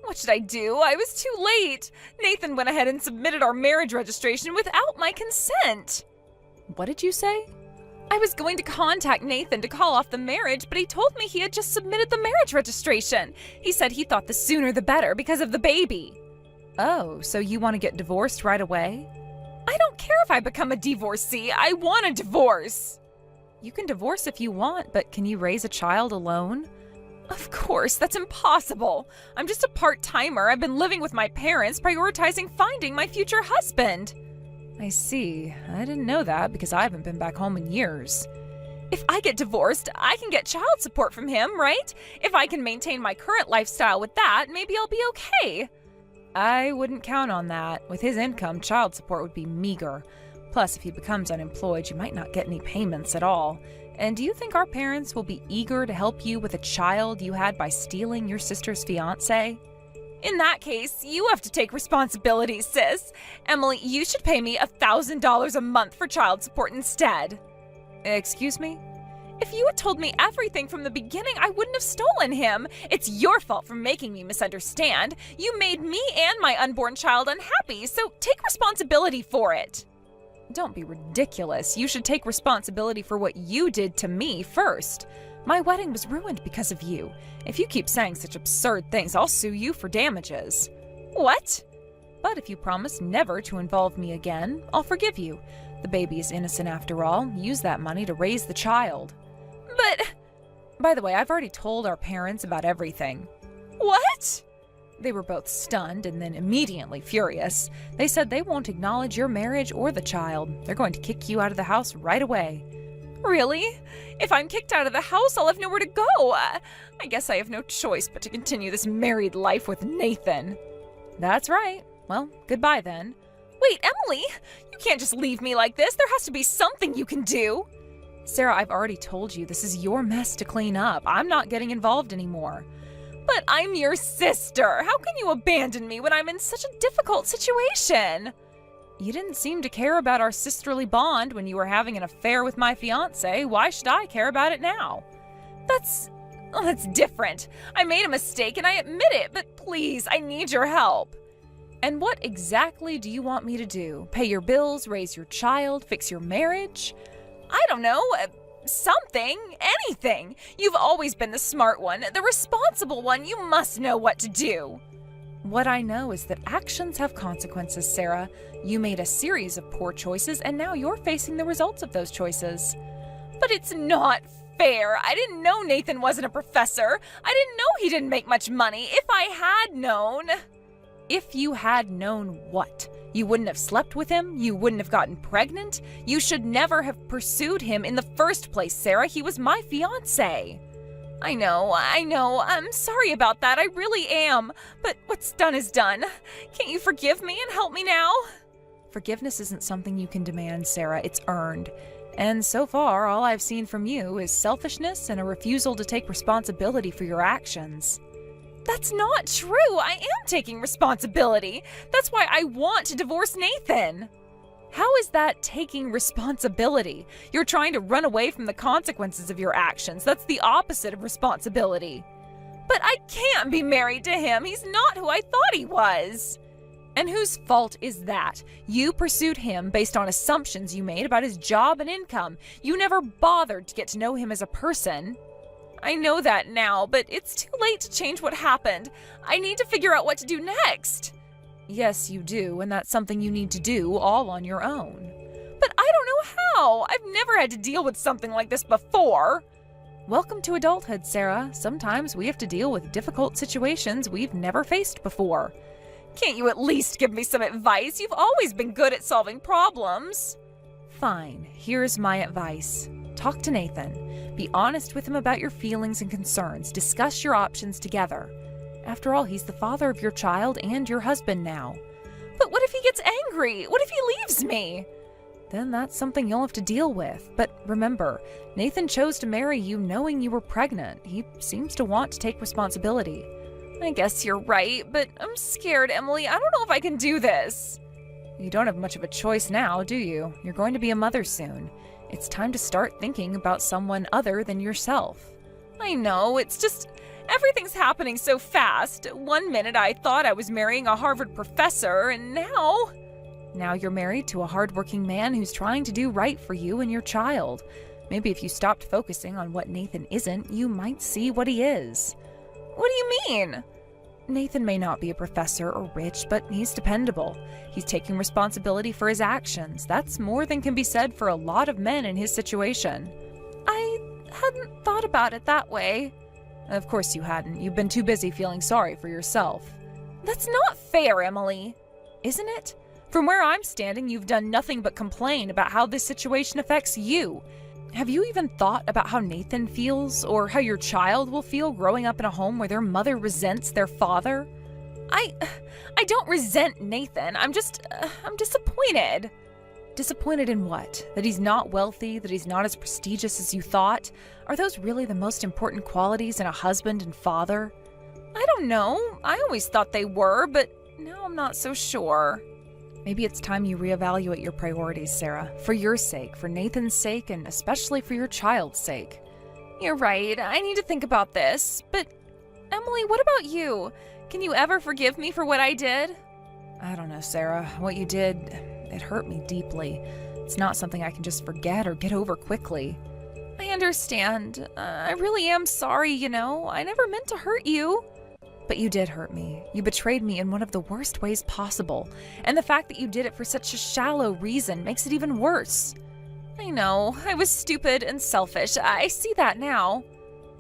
What should I do? I was too late. Nathan went ahead and submitted our marriage registration without my consent. What did you say? I was going to contact Nathan to call off the marriage, but he told me he had just submitted the marriage registration. He said he thought the sooner the better because of the baby. Oh, so you want to get divorced right away? I don't care if I become a divorcee. I want a divorce. You can divorce if you want, but can you raise a child alone? Of course, that's impossible. I'm just a part-timer. I've been living with my parents, prioritizing finding my future husband. I see. I didn't know that because I haven't been back home in years. If I get divorced, I can get child support from him, right? If I can maintain my current lifestyle with that, maybe I'll be okay. I wouldn't count on that. With his income, child support would be meager. Plus, if he becomes unemployed, you might not get any payments at all. And do you think our parents will be eager to help you with a child you had by stealing your sister's fiancé? In that case, you have to take responsibility, sis. Emily, you should pay me $1,000 a month for child support instead. Excuse me? If you had told me everything from the beginning, I wouldn't have stolen him. It's your fault for making me misunderstand. You made me and my unborn child unhappy, so take responsibility for it. Don't be ridiculous. You should take responsibility for what you did to me first. My wedding was ruined because of you. If you keep saying such absurd things, I'll sue you for damages. What? But if you promise never to involve me again, I'll forgive you. The baby is innocent after all. Use that money to raise the child. But... By the way, I've already told our parents about everything. What? They were both stunned and then immediately furious. They said they won't acknowledge your marriage or the child. They're going to kick you out of the house right away. Really? If I'm kicked out of the house, I'll have nowhere to go. I guess I have no choice but to continue this married life with Nathan. That's right. Well, goodbye then. Wait, Emily! You can't just leave me like this. There has to be something you can do. Sarah, I've already told you this is your mess to clean up. I'm not getting involved anymore. But I'm your sister. How can you abandon me when I'm in such a difficult situation? You didn't seem to care about our sisterly bond when you were having an affair with my fiancé. Why should I care about it now? That's different. I made a mistake and I admit it, but please, I need your help. And what exactly do you want me to do? Pay your bills, raise your child, fix your marriage? I don't know. Something. Anything. You've always been the smart one, the responsible one. You must know what to do. What I know is that actions have consequences, Sarah. You made a series of poor choices, and now you're facing the results of those choices. But it's not fair. I didn't know Nathan wasn't a professor. I didn't know he didn't make much money. If I had known... If you had known what? You wouldn't have slept with him? You wouldn't have gotten pregnant? You should never have pursued him in the first place, Sarah. He was my fiancé. I know. I'm sorry about that. I really am. But what's done is done. Can't you forgive me and help me now? Forgiveness isn't something you can demand, Sarah. It's earned. And so far, all I've seen from you is selfishness and a refusal to take responsibility for your actions. That's not true. I am taking responsibility. That's why I want to divorce Nathan. How is that taking responsibility? You're trying to run away from the consequences of your actions. That's the opposite of responsibility. But I can't be married to him. He's not who I thought he was. And whose fault is that? You pursued him based on assumptions you made about his job and income. You never bothered to get to know him as a person. I know that now, but it's too late to change what happened. I need to figure out what to do next. Yes, you do, and that's something you need to do all on your own. But I don't know how. I've never had to deal with something like this before. Welcome to adulthood, Sarah. Sometimes we have to deal with difficult situations we've never faced before. Can't you at least give me some advice? You've always been good at solving problems. Fine, here's my advice. Talk to Nathan. Be honest with him about your feelings and concerns. Discuss your options together. After all, he's the father of your child and your husband now. But what if he gets angry? What if he leaves me? Then that's something you'll have to deal with. But remember, Nathan chose to marry you knowing you were pregnant. He seems to want to take responsibility. I guess you're right, but I'm scared, Emily. I don't know if I can do this. You don't have much of a choice now, do you? You're going to be a mother soon. It's time to start thinking about someone other than yourself. I know, it's just everything's happening so fast. 1 minute I thought I was marrying a Harvard professor, and now you're married to a hardworking man who's trying to do right for you and your child. Maybe if you stopped focusing on what Nathan isn't, you might see what he is. What do you mean? Nathan may not be a professor or rich, but he's dependable. He's taking responsibility for his actions. That's more than can be said for a lot of men in his situation. I hadn't thought about it that way. Of course you hadn't. You've been too busy feeling sorry for yourself. That's not fair, Emily. Isn't it? From where I'm standing, you've done nothing but complain about how this situation affects you. Have you even thought about how Nathan feels, or how your child will feel growing up in a home where their mother resents their father? I don't resent Nathan. I'm disappointed. Disappointed in what? That he's not wealthy, that he's not as prestigious as you thought? Are those really the most important qualities in a husband and father? I don't know. I always thought they were, but now I'm not so sure. Maybe it's time you reevaluate your priorities, Sarah. For your sake, for Nathan's sake, and especially for your child's sake. You're right. I need to think about this. But, Emily, what about you? Can you ever forgive me for what I did? I don't know, Sarah. What you did, it hurt me deeply. It's not something I can just forget or get over quickly. I understand. I really am sorry, I never meant to hurt you. But you did hurt me. You betrayed me in one of the worst ways possible. And the fact that you did it for such a shallow reason makes it even worse. I know. I was stupid and selfish. I see that now.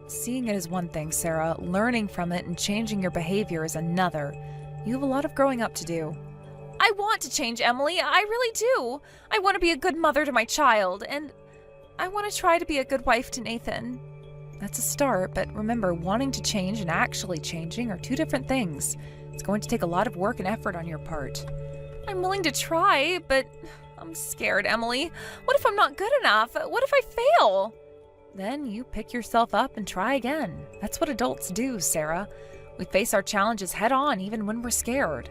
Seeing it is one thing, Sarah. Learning from it and changing your behavior is another. You have a lot of growing up to do. I want to change, Emily. I really do. I want to be a good mother to my child, and I want to try to be a good wife to Nathan. That's a start, but remember, wanting to change and actually changing are two different things. It's going to take a lot of work and effort on your part. I'm willing to try, but I'm scared, Emily. What if I'm not good enough? What if I fail? Then you pick yourself up and try again. That's what adults do, Sarah. We face our challenges head on even when we're scared.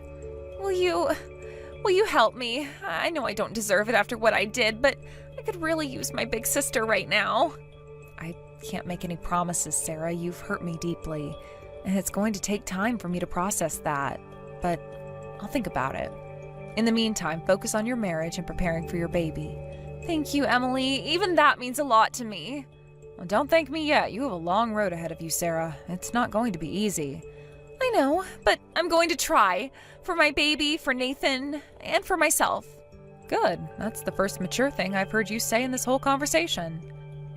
Will you help me? I know I don't deserve it after what I did, but I could really use my big sister right now. I can't make any promises, Sarah. You've hurt me deeply, and it's going to take time for me to process that, but I'll think about it. In the meantime, focus on your marriage and preparing for your baby. Thank you, Emily. Even that means a lot to me. Well, don't thank me yet. You have a long road ahead of you, Sarah. It's not going to be easy. I know, but I'm going to try. For my baby, for Nathan, and for myself. Good. That's the first mature thing I've heard you say in this whole conversation.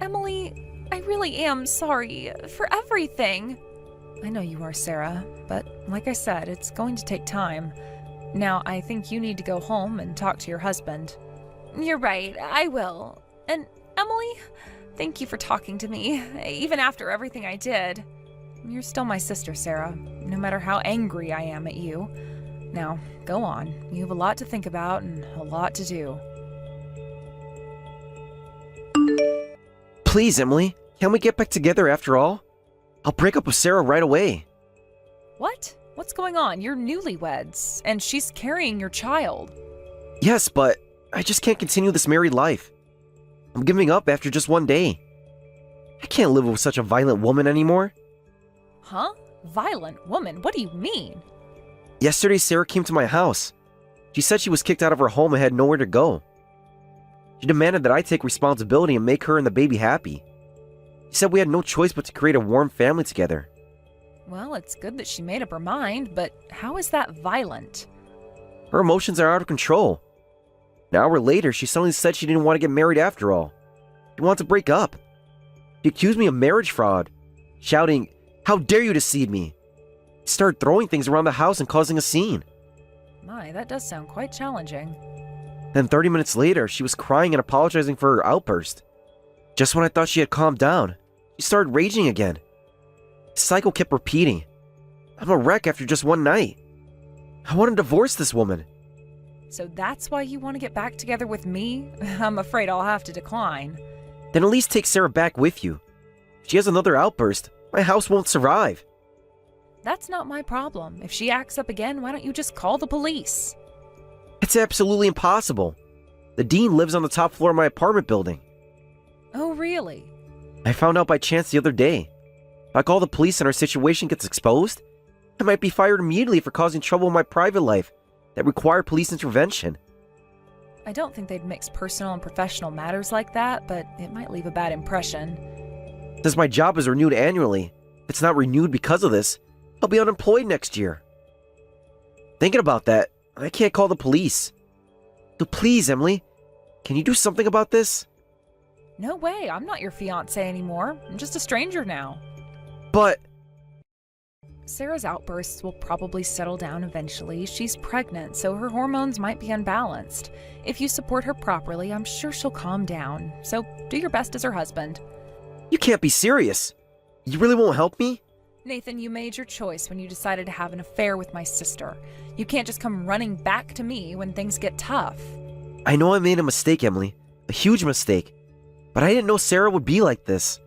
Emily, I really am sorry for everything. I know you are, Sarah, but like I said, it's going to take time. Now, I think you need to go home and talk to your husband. You're right, I will. And Emily, thank you for talking to me, even after everything I did. You're still my sister, Sarah, no matter how angry I am at you. Now, go on. You have a lot to think about and a lot to do. Please, Emily, can't we get back together after all? I'll break up with Sarah right away. What? What's going on? You're newlyweds, and she's carrying your child. Yes, but I just can't continue this married life. I'm giving up after just one day. I can't live with such a violent woman anymore. Huh? Violent woman? What do you mean? Yesterday, Sarah came to my house. She said she was kicked out of her home and had nowhere to go. She demanded that I take responsibility and make her and the baby happy. She said we had no choice but to create a warm family together. Well, it's good that she made up her mind, but how is that violent? Her emotions are out of control. An hour later, she suddenly said she didn't want to get married after all. She wanted to break up. She accused me of marriage fraud, shouting, "How dare you deceive me!" She started throwing things around the house and causing a scene. My, that does sound quite challenging. Then 30 minutes later, she was crying and apologizing for her outburst. Just when I thought she had calmed down, she started raging again. The cycle kept repeating. I'm a wreck after just one night. I want to divorce this woman. So that's why you want to get back together with me? I'm afraid I'll have to decline. Then at least take Sarah back with you. If she has another outburst, my house won't survive. That's not my problem. If she acts up again, why don't you just call the police? It's absolutely impossible. The dean lives on the top floor of my apartment building. Oh, really? I found out by chance the other day. If I call the police and our situation gets exposed, I might be fired immediately for causing trouble in my private life that require police intervention. I don't think they'd mix personal and professional matters like that, but it might leave a bad impression. Since my job is renewed annually, if it's not renewed because of this, I'll be unemployed next year. Thinking about that, I can't call the police. So please, Emily, can you do something about this? No way, I'm not your fiancé anymore. I'm just a stranger now. But... Sarah's outbursts will probably settle down eventually. She's pregnant, so her hormones might be unbalanced. If you support her properly, I'm sure she'll calm down. So do your best as her husband. You can't be serious. You really won't help me? Nathan, you made your choice when you decided to have an affair with my sister. You can't just come running back to me when things get tough. I know I made a mistake, Emily. A huge mistake. But I didn't know Sarah would be like this.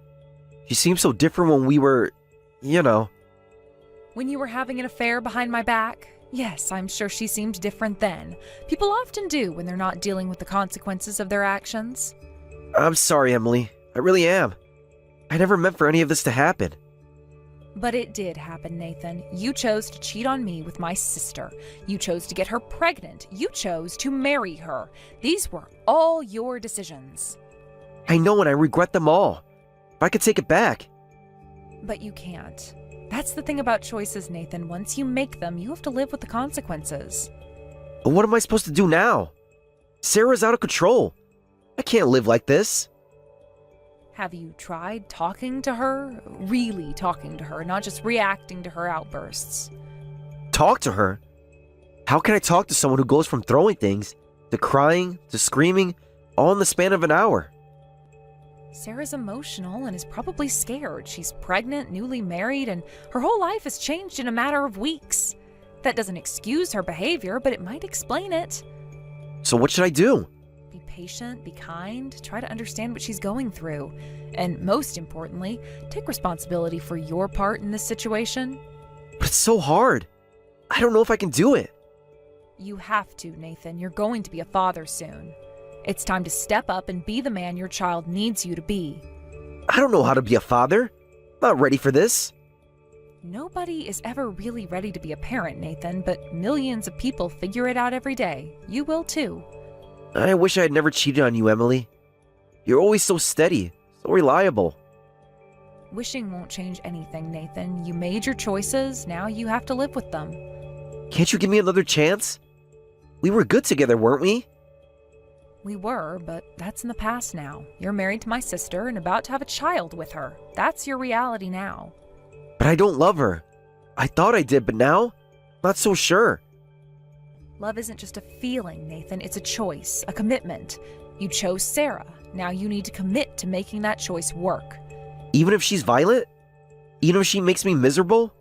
She seemed so different when we were, you know. When you were having an affair behind my back? Yes, I'm sure she seemed different then. People often do when they're not dealing with the consequences of their actions. I'm sorry, Emily. I really am. I never meant for any of this to happen. But it did happen, Nathan. You chose to cheat on me with my sister. You chose to get her pregnant. You chose to marry her. These were all your decisions. I know, and I regret them all. If I could take it back. But you can't. That's the thing about choices, Nathan. Once you make them, you have to live with the consequences. But what am I supposed to do now? Sarah's out of control. I can't live like this. Have you tried talking to her? Really talking to her, not just reacting to her outbursts. Talk to her? How can I talk to someone who goes from throwing things, to crying, to screaming, all in the span of an hour? Sarah's emotional and is probably scared. She's pregnant, newly married, and her whole life has changed in a matter of weeks. That doesn't excuse her behavior, but it might explain it. So what should I do? Be patient, be kind, try to understand what she's going through. And most importantly, take responsibility for your part in this situation. But it's so hard. I don't know if I can do it. You have to, Nathan. You're going to be a father soon. It's time to step up and be the man your child needs you to be. I don't know how to be a father. Not ready for this. Nobody is ever really ready to be a parent, Nathan, but millions of people figure it out every day. You will too. I wish I had never cheated on you, Emily. You're always so steady, so reliable. Wishing won't change anything, Nathan. You made your choices, now you have to live with them. Can't you give me another chance? We were good together, weren't we? We were, but that's in the past now. You're married to my sister and about to have a child with her. That's your reality now. But I don't love her. I thought I did, but now? Not so sure. Love isn't just a feeling, Nathan. It's a choice, a commitment. You chose Sarah. Now you need to commit to making that choice work. Even if she's violent? Even if she makes me miserable?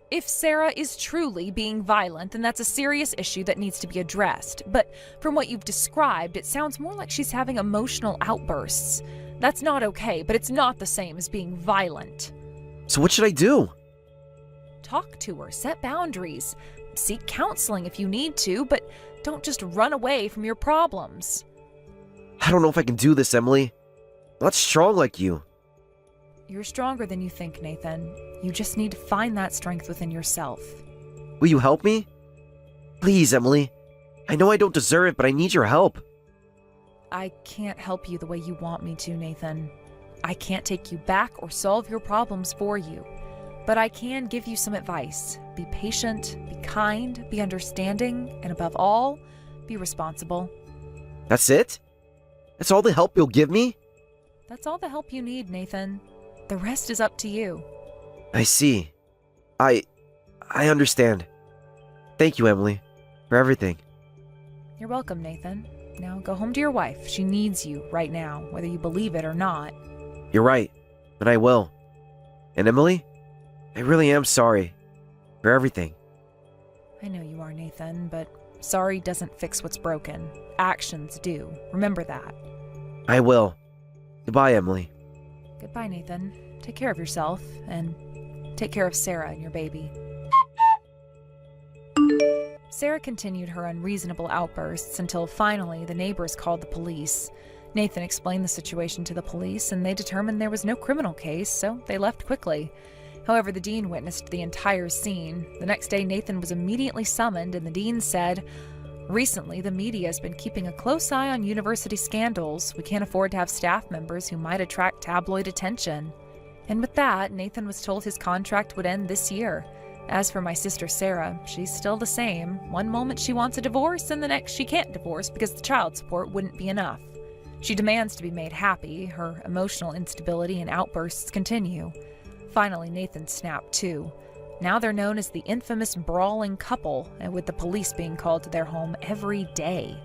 If Sarah is truly being violent, then that's a serious issue that needs to be addressed. But from what you've described, it sounds more like she's having emotional outbursts. That's not okay, but it's not the same as being violent. So what should I do? Talk to her, set boundaries, seek counseling if you need to, but don't just run away from your problems. I don't know if I can do this, Emily. I'm not strong like you. You're stronger than you think, Nathan. You just need to find that strength within yourself. Will you help me? Please, Emily. I know I don't deserve it, but I need your help. I can't help you the way you want me to, Nathan. I can't take you back or solve your problems for you. But I can give you some advice. Be patient, be kind, be understanding, and above all, be responsible. That's it? That's all the help you'll give me? That's all the help you need, Nathan. The rest is up to you. I see. I understand. Thank you, Emily, for everything. You're welcome, Nathan. Now go home to your wife. She needs you right now, whether you believe it or not. You're right, and I will. And Emily, I really am sorry for everything. I know you are, Nathan, but sorry doesn't fix what's broken. Actions do. Remember that. I will. Goodbye, Emily. Goodbye, Nathan. Take care of yourself, and take care of Sarah and your baby. Sarah continued her unreasonable outbursts until finally the neighbors called the police. Nathan explained the situation to the police, and they determined there was no criminal case, so they left quickly. However, the dean witnessed the entire scene. The next day, Nathan was immediately summoned, and the dean said, "Recently, the media has been keeping a close eye on university scandals. We can't afford to have staff members who might attract tabloid attention." And with that, Nathan was told his contract would end this year. As for my sister Sarah, she's still the same. One moment she wants a divorce, and the next she can't divorce because the child support wouldn't be enough. She demands to be made happy. Her emotional instability and outbursts continue. Finally, Nathan snapped too. Now they're known as the infamous brawling couple, and with the police being called to their home every day.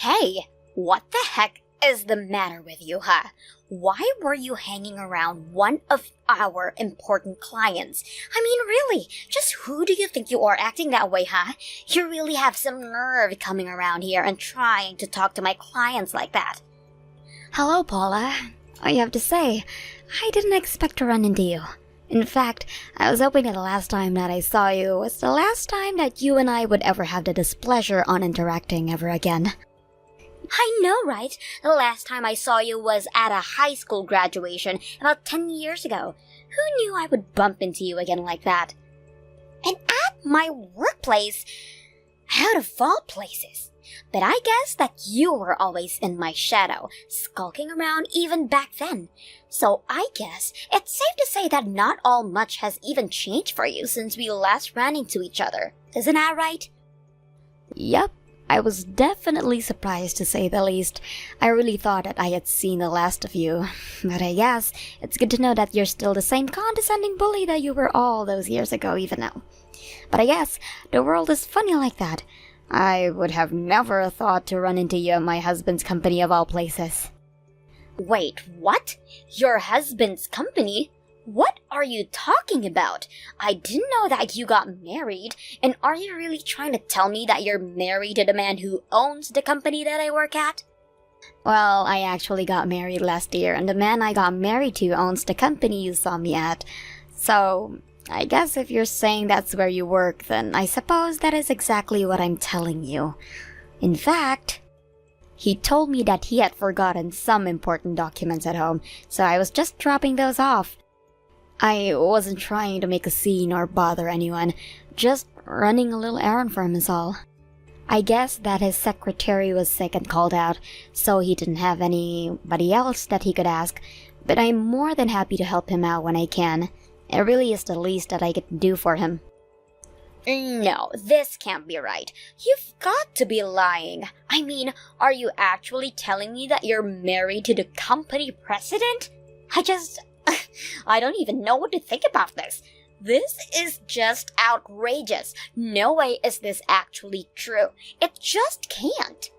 Hey, what the heck is the matter with you, huh? Why were you hanging around one of our important clients? I mean, really, just who do you think you are acting that way, huh? You really have some nerve coming around here and trying to talk to my clients like that. Hello, Paula. I have to say, I didn't expect to run into you. In fact, I was hoping that the last time that I saw you was the last time that you and I would ever have the displeasure on interacting ever again. I know, right? The last time I saw you was at a high school graduation about 10 years ago. Who knew I would bump into you again like that? And at my workplace, out of all places. But I guess that you were always in my shadow, skulking around even back then. So I guess it's safe to say that not all much has even changed for you since we last ran into each other. Isn't that right? Yep. I was definitely surprised, to say the least. I really thought that I had seen the last of you. But I guess it's good to know that you're still the same condescending bully that you were all those years ago, even now. But I guess the world is funny like that. I would have never thought to run into you at my husband's company of all places. Wait, what? Your husband's company? What are you talking about? I didn't know that you got married, and are you really trying to tell me that you're married to the man who owns the company that I work at? Well, I actually got married last year, and the man I got married to owns the company you saw me at. So, I guess if you're saying that's where you work, then I suppose that is exactly what I'm telling you. In fact, he told me that he had forgotten some important documents at home, so I was just dropping those off. I wasn't trying to make a scene or bother anyone, just running a little errand for him is all. I guess that his secretary was sick and called out, so he didn't have anybody else that he could ask, but I'm more than happy to help him out when I can. It really is the least that I could do for him. No, this can't be right. You've got to be lying. I mean, are you actually telling me that you're married to the company president? I don't even know what to think about this. This is just outrageous. No way is this actually true. It just can't.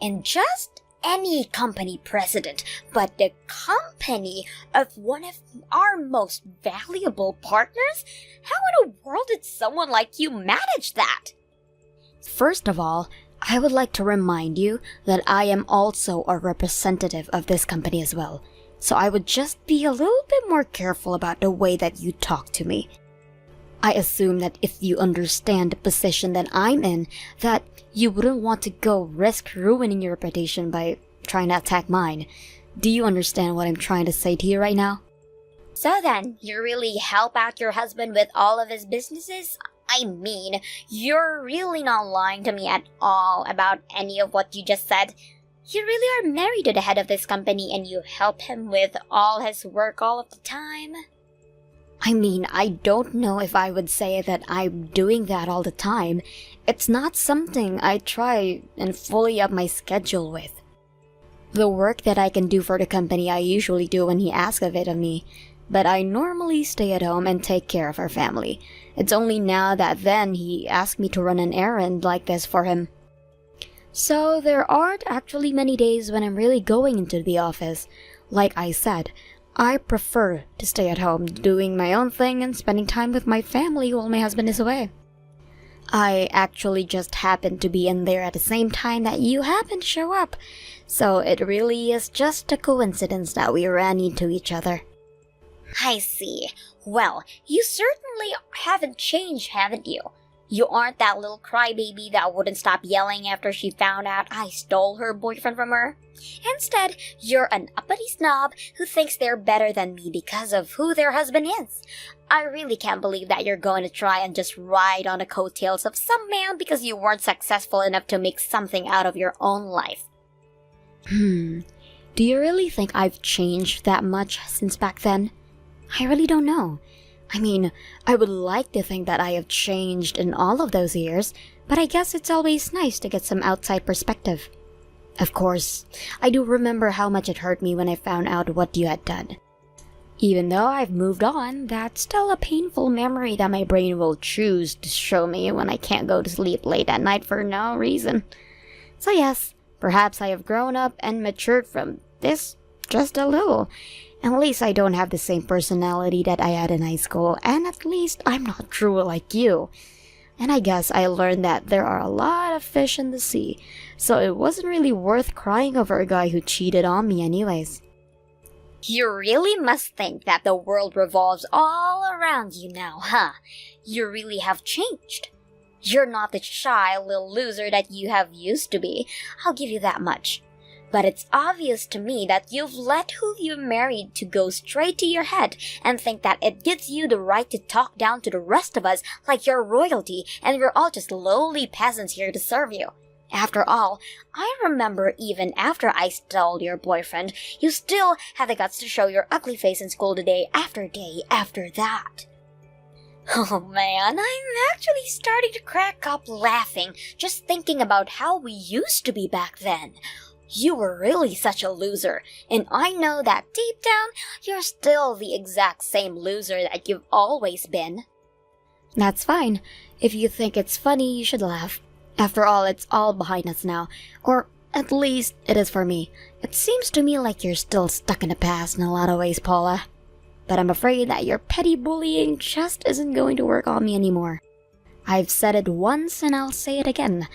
And just any company president, but the company of one of our most valuable partners? How in the world did someone like you manage that? First of all, I would like to remind you that I am also a representative of this company as well. So I would just be a little bit more careful about the way that you talk to me. I assume that if you understand the position that I'm in, that you wouldn't want to go risk ruining your reputation by trying to attack mine. Do you understand what I'm trying to say to you right now? So then, you really help out your husband with all of his businesses? I mean, you're really not lying to me at all about any of what you just said. You really are married to the head of this company and you help him with all his work all of the time? I mean, I don't know if I would say that I'm doing that all the time. It's not something I try and fully up my schedule with. The work that I can do for the company I usually do when he asks of it of me, but I normally stay at home and take care of our family. It's only now that then he asked me to run an errand like this for him. So there aren't actually many days when I'm really going into the office. Like I said, I prefer to stay at home doing my own thing and spending time with my family while my husband is away. I actually just happened to be in there at the same time that you happened to show up, so it really is just a coincidence that we ran into each other. I see. Well, you certainly haven't changed, haven't you? You aren't that little crybaby that wouldn't stop yelling after she found out I stole her boyfriend from her. Instead, you're an uppity snob who thinks they're better than me because of who their husband is. I really can't believe that you're going to try and just ride on the coattails of some man because you weren't successful enough to make something out of your own life. Do you really think I've changed that much since back then? I really don't know. I mean, I would like to think that I have changed in all of those years, but I guess it's always nice to get some outside perspective. Of course, I do remember how much it hurt me when I found out what you had done. Even though I've moved on, that's still a painful memory that my brain will choose to show me when I can't go to sleep late at night for no reason. So yes, Perhaps I have grown up and matured from this just a little. At least I don't have the same personality that I had in high school, and at least I'm not cruel like you. And I guess I learned that there are a lot of fish in the sea, so it wasn't really worth crying over a guy who cheated on me anyways. You really must think that the world revolves all around you now, huh? You really have changed. You're not the shy little loser that you have used to be, I'll give you that much. But it's obvious to me that you've let who you married to go straight to your head and think that it gives you the right to talk down to the rest of us like you're royalty and we're all just lowly peasants here to serve you. After all, I remember even after I stole your boyfriend, you still had the guts to show your ugly face in school the day after that. Oh man, I'm actually starting to crack up laughing just thinking about how we used to be back then. You were really such a loser, and I know that deep down, you're still the exact same loser that you've always been. That's fine. If you think it's funny, you should laugh. After all, it's all behind us now. Or at least it is for me. It seems to me like you're still stuck in the past in a lot of ways, Paula. But I'm afraid that your petty bullying just isn't going to work on me anymore. I've said it once and I'll say it again.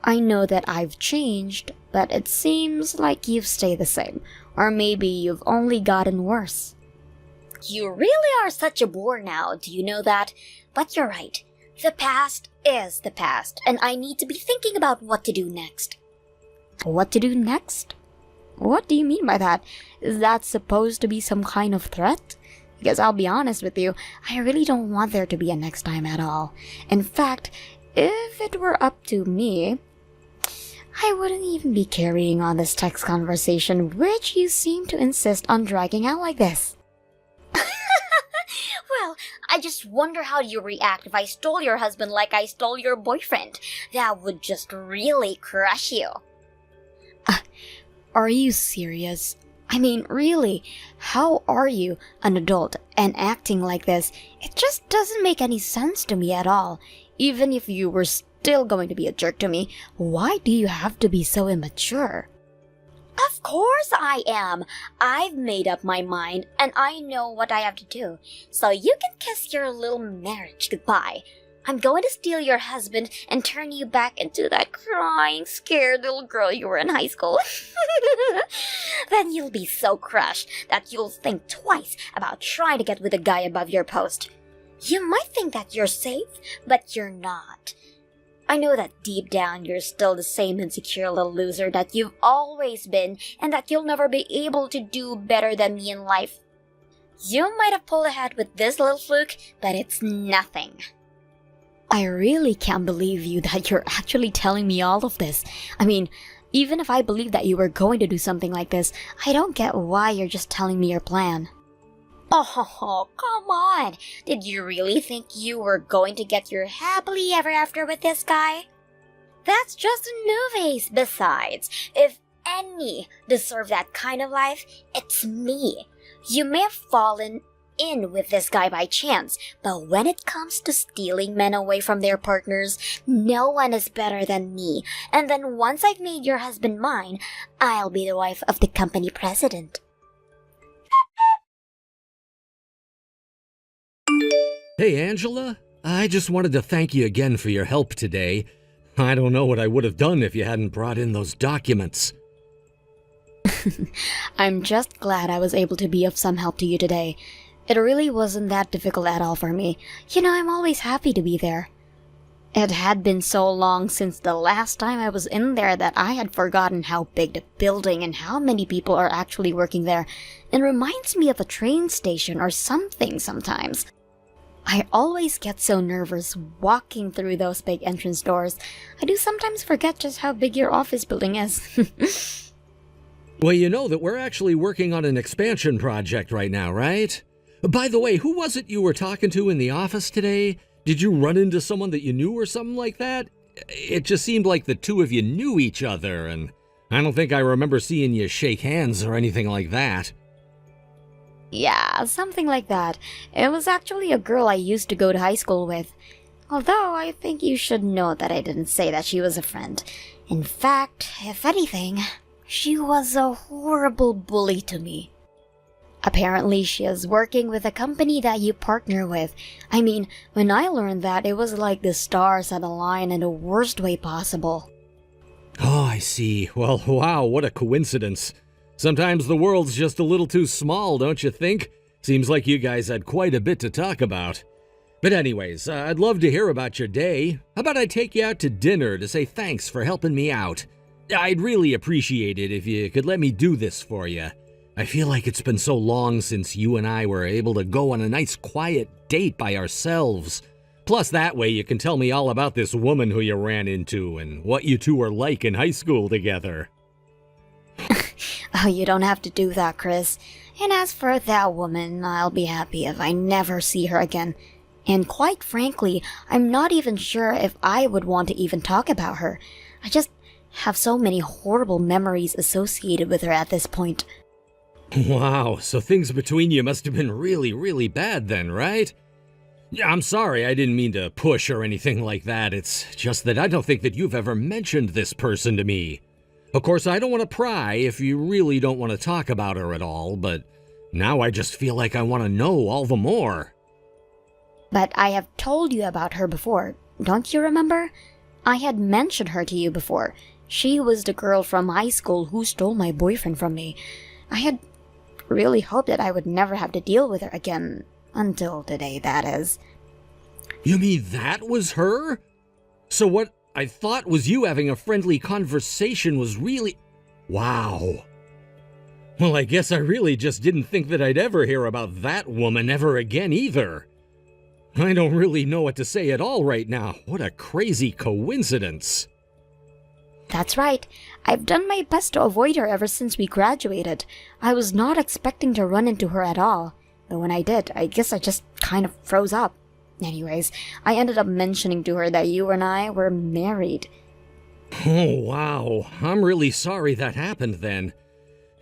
I know that I've changed, but it seems like you've stayed the same. Or maybe you've only gotten worse. You really are such a bore now, do you know that? But you're right. The past is the past, and I need to be thinking about what to do next. What to do next? What do you mean by that? Is that supposed to be some kind of threat? Because I'll be honest with you, I really don't want there to be a next time at all. In fact, if it were up to me, I wouldn't even be carrying on this text conversation, which you seem to insist on dragging out like this. Well, I just wonder how you react if I stole your husband like I stole your boyfriend. That would just really crush you. Are you serious? I mean, really, how are you, an adult, and acting like this? It just doesn't make any sense to me at all. Even if you were still going to be a jerk to me, why do you have to be so immature? Of course I am. I've made up my mind, and I know what I have to do. So you can kiss your little marriage goodbye. I'm going to steal your husband and turn you back into that crying, scared little girl you were in high school. Then you'll be so crushed that you'll think twice about trying to get with a guy above your post. You might think that you're safe, but you're not. I know that deep down you're still the same insecure little loser that you've always been and that you'll never be able to do better than me in life. You might have pulled ahead with this little fluke, but it's nothing. I really can't believe you that you're actually telling me all of this. I mean, even if I believe that you were going to do something like this, I don't get why you're just telling me your plan. Oh, come on. Did you really think you were going to get your happily ever after with this guy? That's just a novice. Besides, if any deserve that kind of life, it's me. You may have fallen in with this guy by chance, but when it comes to stealing men away from their partners, no one is better than me. And then once I've made your husband mine, I'll be the wife of the company president. Hey, Angela. I just wanted to thank you again for your help today. I don't know what I would have done if you hadn't brought in those documents. I'm just glad I was able to be of some help to you today. It really wasn't that difficult at all for me. You know, I'm always happy to be there. It had been so long since the last time I was in there that I had forgotten how big the building and how many people are actually working there. It reminds me of a train station or something sometimes. I always get so nervous walking through those big entrance doors. I do sometimes forget just how big your office building is. Well, you know that we're actually working on an expansion project right now, right? By the way, who was it you were talking to in the office today? Did you run into someone that you knew or something like that? It just seemed like the two of you knew each other, and I don't think I remember seeing you shake hands or anything like that. Yeah, something like that. It was actually a girl I used to go to high school with. Although I think you should know that I didn't say that she was a friend. In fact, if anything, she was a horrible bully to me. Apparently, she is working with a company that you partner with. I mean, when I learned that, it was like the stars had aligned in the worst way possible. Oh, I see. Well, wow, what a coincidence. Sometimes the world's just a little too small, don't you think? Seems like you guys had quite a bit to talk about. But anyways, I'd love to hear about your day. How about I take you out to dinner to say thanks for helping me out? I'd really appreciate it if you could let me do this for you. I feel like it's been so long since you and I were able to go on a nice quiet date by ourselves. Plus that way you can tell me all about this woman who you ran into and what you two were like in high school together. Oh, you don't have to do that, Chris. And as for that woman, I'll be happy if I never see her again. And quite frankly, I'm not even sure if I would want to even talk about her. I just have so many horrible memories associated with her at this point. Wow, so things between you must have been really, really bad then, right? Yeah, I'm sorry, I didn't mean to push or anything like that. It's just that I don't think that you've ever mentioned this person to me. Of course, I don't want to pry if you really don't want to talk about her at all, but now I just feel like I want to know all the more. But I have told you about her before, don't you remember? I had mentioned her to you before. She was the girl from high school who stole my boyfriend from me. I had really hoped that I would never have to deal with her again. Until today, that is. You mean that was her? So what I thought was you having a friendly conversation was really... Wow. Well, I guess I really just didn't think that I'd ever hear about that woman ever again either. I don't really know what to say at all right now. What a crazy coincidence. That's right. I've done my best to avoid her ever since we graduated. I was not expecting to run into her at all. But when I did, I guess I just kind of froze up. Anyways, I ended up mentioning to her that you and I were married. Oh, wow. I'm really sorry that happened then.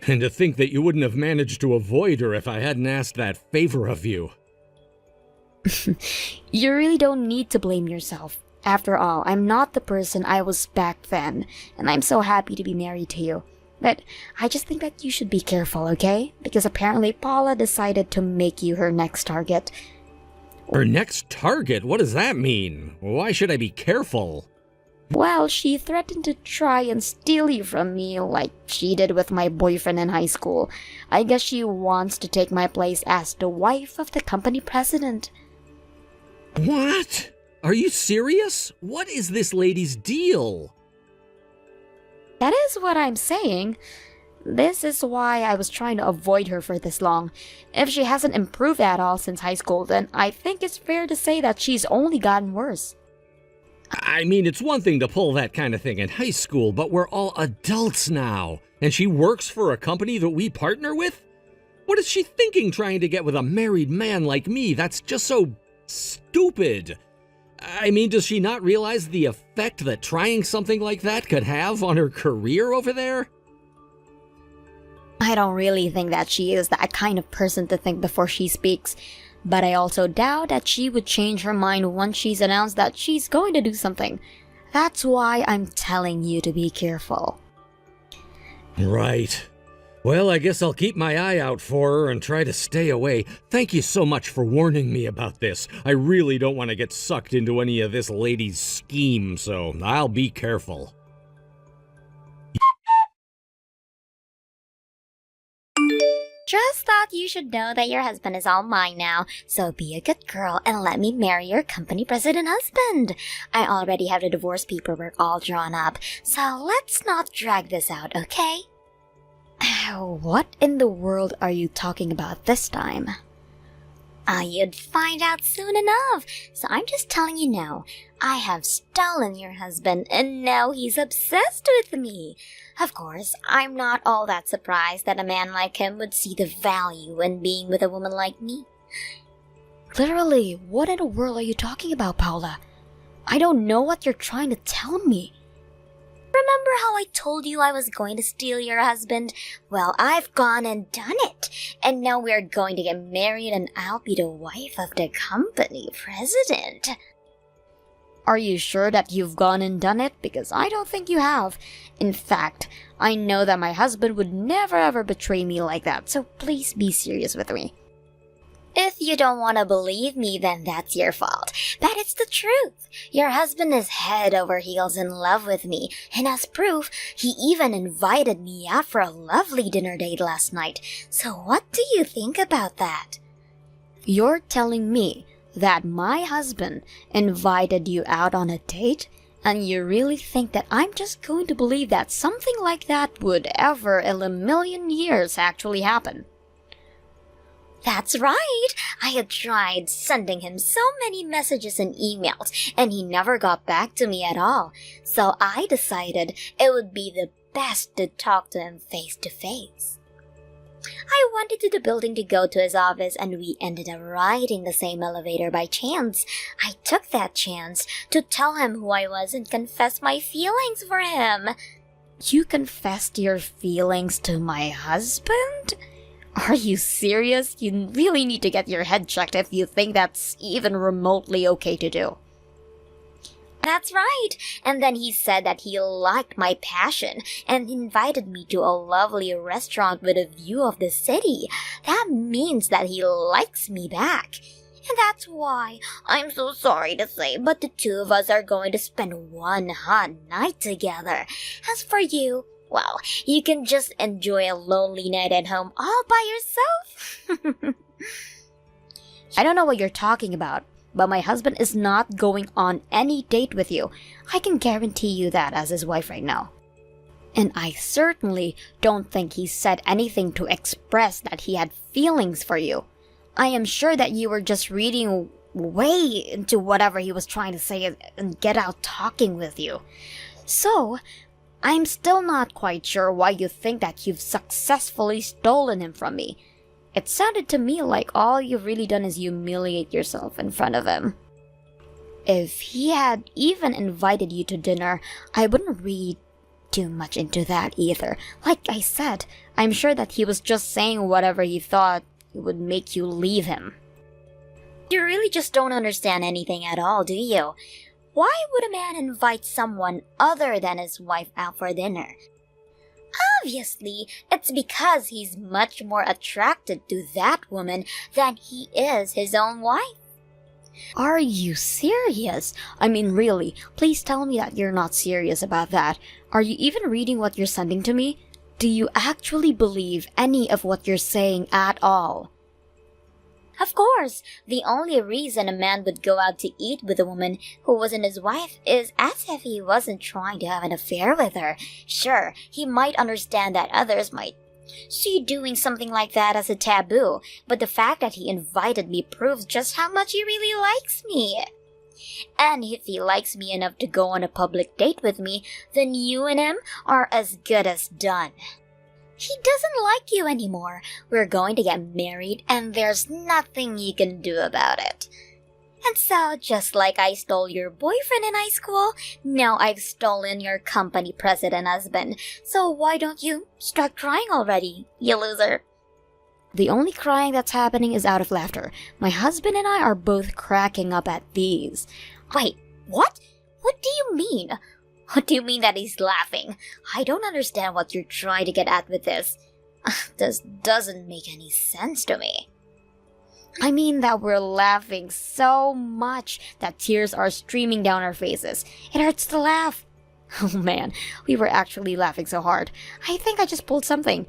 And to think that you wouldn't have managed to avoid her if I hadn't asked that favor of you. You really don't need to blame yourself. After all, I'm not the person I was back then, and I'm so happy to be married to you. But I just think that you should be careful, okay? Because apparently Paula decided to make you her next target. Her next target? What does that mean? Why should I be careful? Well, she threatened to try and steal you from me like she did with my boyfriend in high school. I guess she wants to take my place as the wife of the company president. What? Are you serious? What is this lady's deal? That is what I'm saying. This is why I was trying to avoid her for this long. If she hasn't improved at all since high school, then I think it's fair to say that she's only gotten worse. I mean, it's one thing to pull that kind of thing in high school, but we're all adults now, and she works for a company that we partner with? What is she thinking trying to get with a married man like me? That's just so stupid. I mean, does she not realize the effect that trying something like that could have on her career over there? I don't really think that she is that kind of person to think before she speaks. But I also doubt that she would change her mind once she's announced that she's going to do something. That's why I'm telling you to be careful. Right. Well, I guess I'll keep my eye out for her and try to stay away. Thank you so much for warning me about this. I really don't want to get sucked into any of this lady's scheme, so I'll be careful. Just thought you should know that your husband is all mine now, so be a good girl and let me marry your company president husband. I already have the divorce paperwork all drawn up, so let's not drag this out, okay? What in the world are you talking about this time? You'd find out soon enough, so I'm just telling you now. I have stolen your husband, and now he's obsessed with me. Of course, I'm not all that surprised that a man like him would see the value in being with a woman like me. Literally, what in the world are you talking about, Paula? I don't know what you're trying to tell me. Remember how I told you I was going to steal your husband? Well, I've gone and done it. And now we're going to get married and I'll be the wife of the company president. Are you sure that you've gone and done it? Because I don't think you have. In fact, I know that my husband would never ever betray me like that, so please be serious with me. If you don't want to believe me, then that's your fault. But it's the truth. Your husband is head over heels in love with me, and as proof, he even invited me out for a lovely dinner date last night. So what do you think about that? You're telling me that my husband invited you out on a date? And you really think that I'm just going to believe that something like that would ever in a million years actually happen? That's right. I had tried sending him so many messages and emails, and he never got back to me at all. So I decided it would be the best to talk to him face to face. I went into the building to go to his office, and we ended up riding the same elevator by chance. I took that chance to tell him who I was and confess my feelings for him. You confessed your feelings to my husband? Are you serious? You really need to get your head checked if you think that's even remotely okay to do. That's right. And then he said that he liked my passion and invited me to a lovely restaurant with a view of the city. That means that he likes me back. And that's why, I'm so sorry to say, but the two of us are going to spend one hot night together. As for you, well, you can just enjoy a lonely night at home all by yourself. I don't know what you're talking about, but my husband is not going on any date with you. I can guarantee you that as his wife right now. And I certainly don't think he said anything to express that he had feelings for you. I am sure that you were just reading way into whatever he was trying to say and get out talking with you. So, I'm still not quite sure why you think that you've successfully stolen him from me. It sounded to me like all you've really done is humiliate yourself in front of him. If he had even invited you to dinner, I wouldn't read too much into that either. Like I said, I'm sure that he was just saying whatever he thought would make you leave him. You really just don't understand anything at all, do you? Why would a man invite someone other than his wife out for dinner? Obviously, it's because he's much more attracted to that woman than he is his own wife. Are you serious? I mean, really, please tell me that you're not serious about that. Are you even reading what you're sending to me? Do you actually believe any of what you're saying at all? Of course, the only reason a man would go out to eat with a woman who wasn't his wife is as if he wasn't trying to have an affair with her. Sure, he might understand that others might see doing something like that as a taboo, but the fact that he invited me proves just how much he really likes me. And if he likes me enough to go on a public date with me, then you and him are as good as done. He doesn't like you anymore. We're going to get married, and there's nothing you can do about it. And so, just like I stole your boyfriend in high school, now I've stolen your company president husband. So why don't you start crying already, you loser? The only crying that's happening is out of laughter. My husband and I are both cracking up at these. Wait, what? What do you mean? What do you mean that he's laughing? I don't understand what you're trying to get at with this. This doesn't make any sense to me. I mean that we're laughing so much that tears are streaming down our faces. It hurts to laugh. Oh man, we were actually laughing so hard. I think I just pulled something.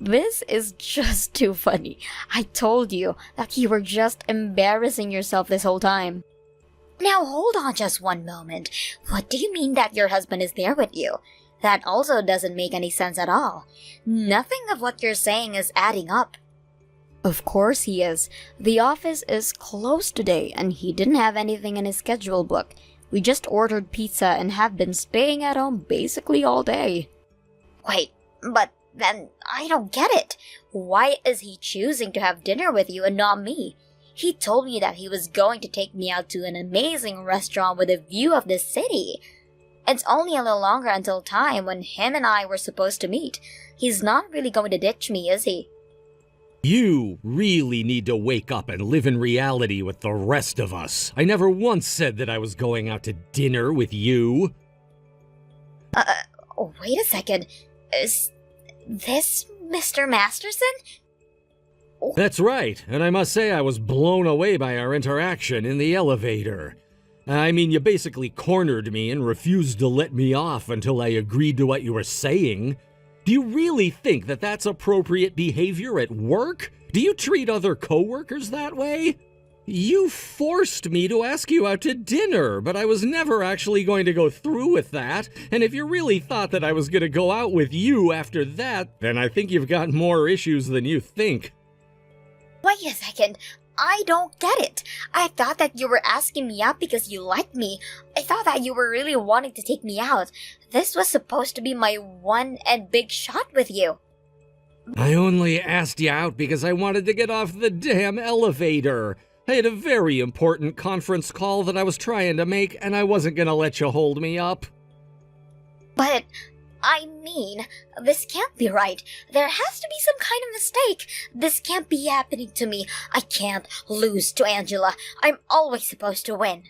This is just too funny. I told you that you were just embarrassing yourself this whole time. Now hold on just one moment. What do you mean that your husband is there with you? That also doesn't make any sense at all. Nothing of what you're saying is adding up. Of course he is. The office is closed today and he didn't have anything in his schedule book. We just ordered pizza and have been staying at home basically all day. Wait, but then I don't get it. Why is he choosing to have dinner with you and not me? He told me that he was going to take me out to an amazing restaurant with a view of the city. It's only a little longer until time when him and I were supposed to meet. He's not really going to ditch me, is he? You really need to wake up and live in reality with the rest of us. I never once said that I was going out to dinner with you. Wait a second. Is this Mr. Masterson? That's right, and I must say I was blown away by our interaction in the elevator. I mean, you basically cornered me and refused to let me off until I agreed to what you were saying. Do you really think that that's appropriate behavior at work? Do you treat other coworkers that way? You forced me to ask you out to dinner, but I was never actually going to go through with that, and if you really thought that I was going to go out with you after that, then I think you've got more issues than you think. Wait a second. I don't get it. I thought that you were asking me out because you liked me. I thought that you were really wanting to take me out. This was supposed to be my one and big shot with you. I only asked you out because I wanted to get off the damn elevator. I had a very important conference call that I was trying to make, and I wasn't gonna let you hold me up. But, I mean, this can't be right. There has to be some kind of mistake. This can't be happening to me. I can't lose to Angela. I'm always supposed to win.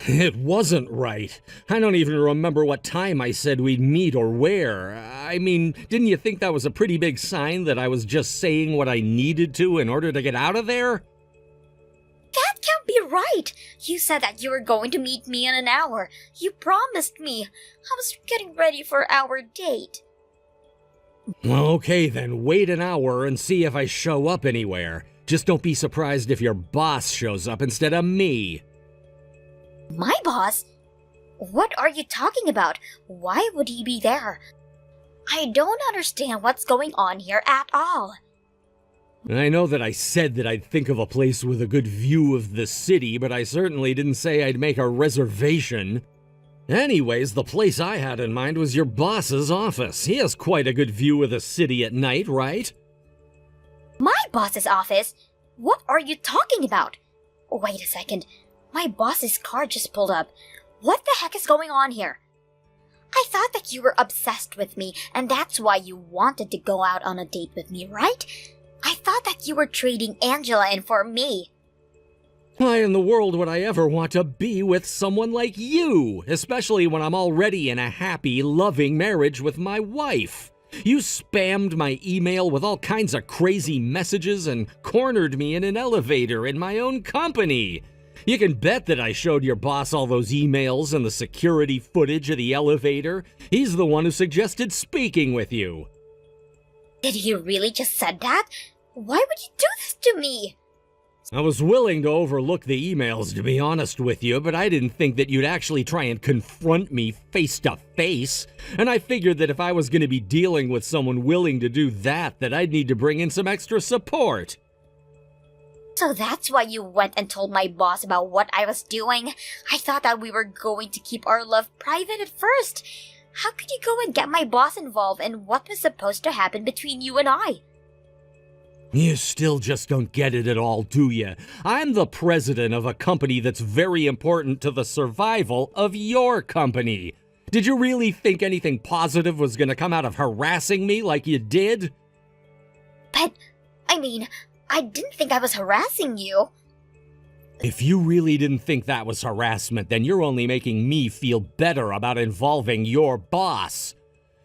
It wasn't right. I don't even remember what time I said we'd meet or where. I mean, didn't you think that was a pretty big sign that I was just saying what I needed to in order to get out of there? That can't be right. You said that you were going to meet me in an hour. You promised me. I was getting ready for our date. Okay then, wait an hour and see if I show up anywhere. Just don't be surprised if your boss shows up instead of me. My boss? What are you talking about? Why would he be there? I don't understand what's going on here at all. I know that I said that I'd think of a place with a good view of the city, but I certainly didn't say I'd make a reservation. Anyways, the place I had in mind was your boss's office. He has quite a good view of the city at night, right? My boss's office? What are you talking about? Wait a second. My boss's car just pulled up. What the heck is going on here? I thought that you were obsessed with me, and that's why you wanted to go out on a date with me, right? I thought that you were trading Angela in for me. Why in the world would I ever want to be with someone like you, especially when I'm already in a happy, loving marriage with my wife? You spammed my email with all kinds of crazy messages and cornered me in an elevator in my own company. You can bet that I showed your boss all those emails and the security footage of the elevator. He's the one who suggested speaking with you. Did he really just said that? Why would you do this to me? I was willing to overlook the emails, to be honest with you, but I didn't think that you'd actually try and confront me face to face. And I figured that if I was going to be dealing with someone willing to do that I'd need to bring in some extra support. So that's why you went and told my boss about what I was doing? I thought that we were going to keep our love private at first. How could you go and get my boss involved in what was supposed to happen between you and I? You still just don't get it at all, do you? I'm the president of a company that's very important to the survival of your company. Did you really think anything positive was going to come out of harassing me like you did? But, I mean, I didn't think I was harassing you. If you really didn't think that was harassment, then you're only making me feel better about involving your boss.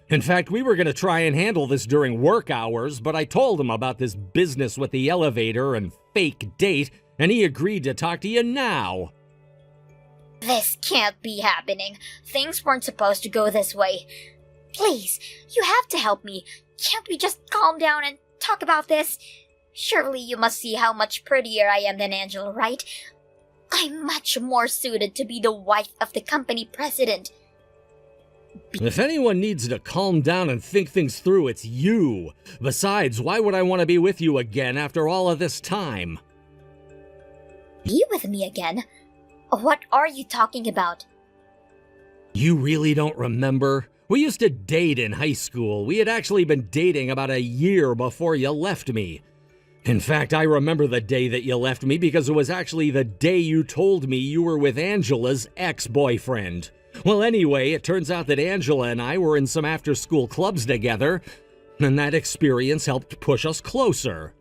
In fact, we were going to try and handle this during work hours, but I told him about this business with the elevator and fake date, and he agreed to talk to you now. This can't be happening. Things weren't supposed to go this way. Please, you have to help me. Can't we just calm down and talk about this? Surely you must see how much prettier I am than Angela, right? I'm much more suited to be the wife of the company president. If anyone needs to calm down and think things through, it's you. Besides, why would I want to be with you again after all of this time? Be with me again? What are you talking about? You really don't remember? We used to date in high school. We had actually been dating about a year before you left me. In fact, I remember the day that you left me because it was actually the day you told me you were with Angela's ex-boyfriend. Well, anyway, it turns out that Angela and I were in some after-school clubs together. And that experience helped push us closer.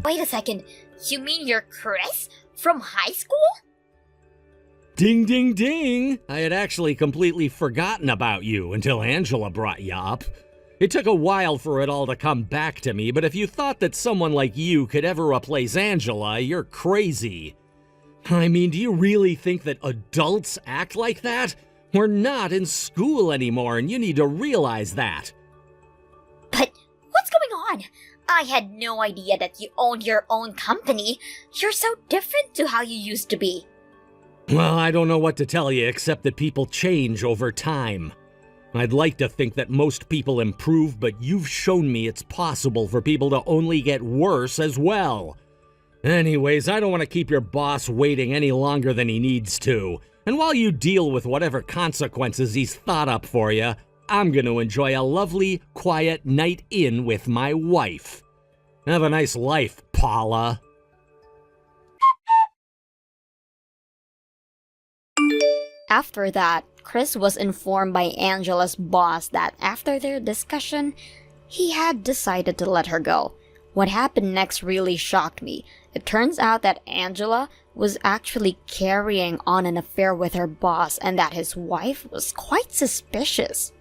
Wait a second, you mean you're Chris? From high school? Ding, ding, ding! I had actually completely forgotten about you until Angela brought you up. It took a while for it all to come back to me, but if you thought that someone like you could ever replace Angela, you're crazy. I mean, do you really think that adults act like that? We're not in school anymore, and you need to realize that. But what's going on? I had no idea that you owned your own company. You're so different to how you used to be. Well, I don't know what to tell you except that people change over time. I'd like to think that most people improve, but you've shown me it's possible for people to only get worse as well. Anyways, I don't want to keep your boss waiting any longer than he needs to. And while you deal with whatever consequences he's thought up for you, I'm going to enjoy a lovely, quiet night in with my wife. Have a nice life, Paula. After that, Chris was informed by Angela's boss that after their discussion, he had decided to let her go. What happened next really shocked me. It turns out that Angela was actually carrying on an affair with her boss and that his wife was quite suspicious.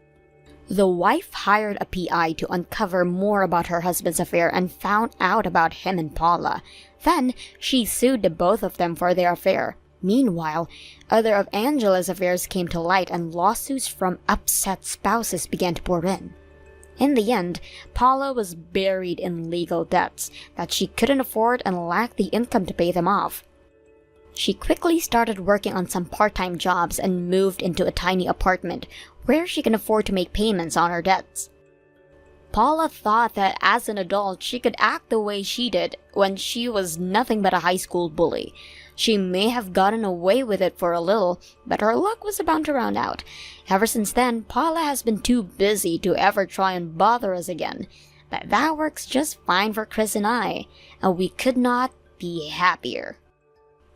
The wife hired a PI to uncover more about her husband's affair and found out about him and Paula. Then, she sued the both of them for their affair. Meanwhile, other of Angela's affairs came to light and lawsuits from upset spouses began to pour in. In the end, Paula was buried in legal debts that she couldn't afford and lacked the income to pay them off. She quickly started working on some part-time jobs and moved into a tiny apartment where she can afford to make payments on her debts. Paula thought that as an adult she could act the way she did when she was nothing but a high school bully. She may have gotten away with it for a little, but her luck was about to run out. Ever since then, Paula has been too busy to ever try and bother us again. But that works just fine for Chris and I, and we could not be happier.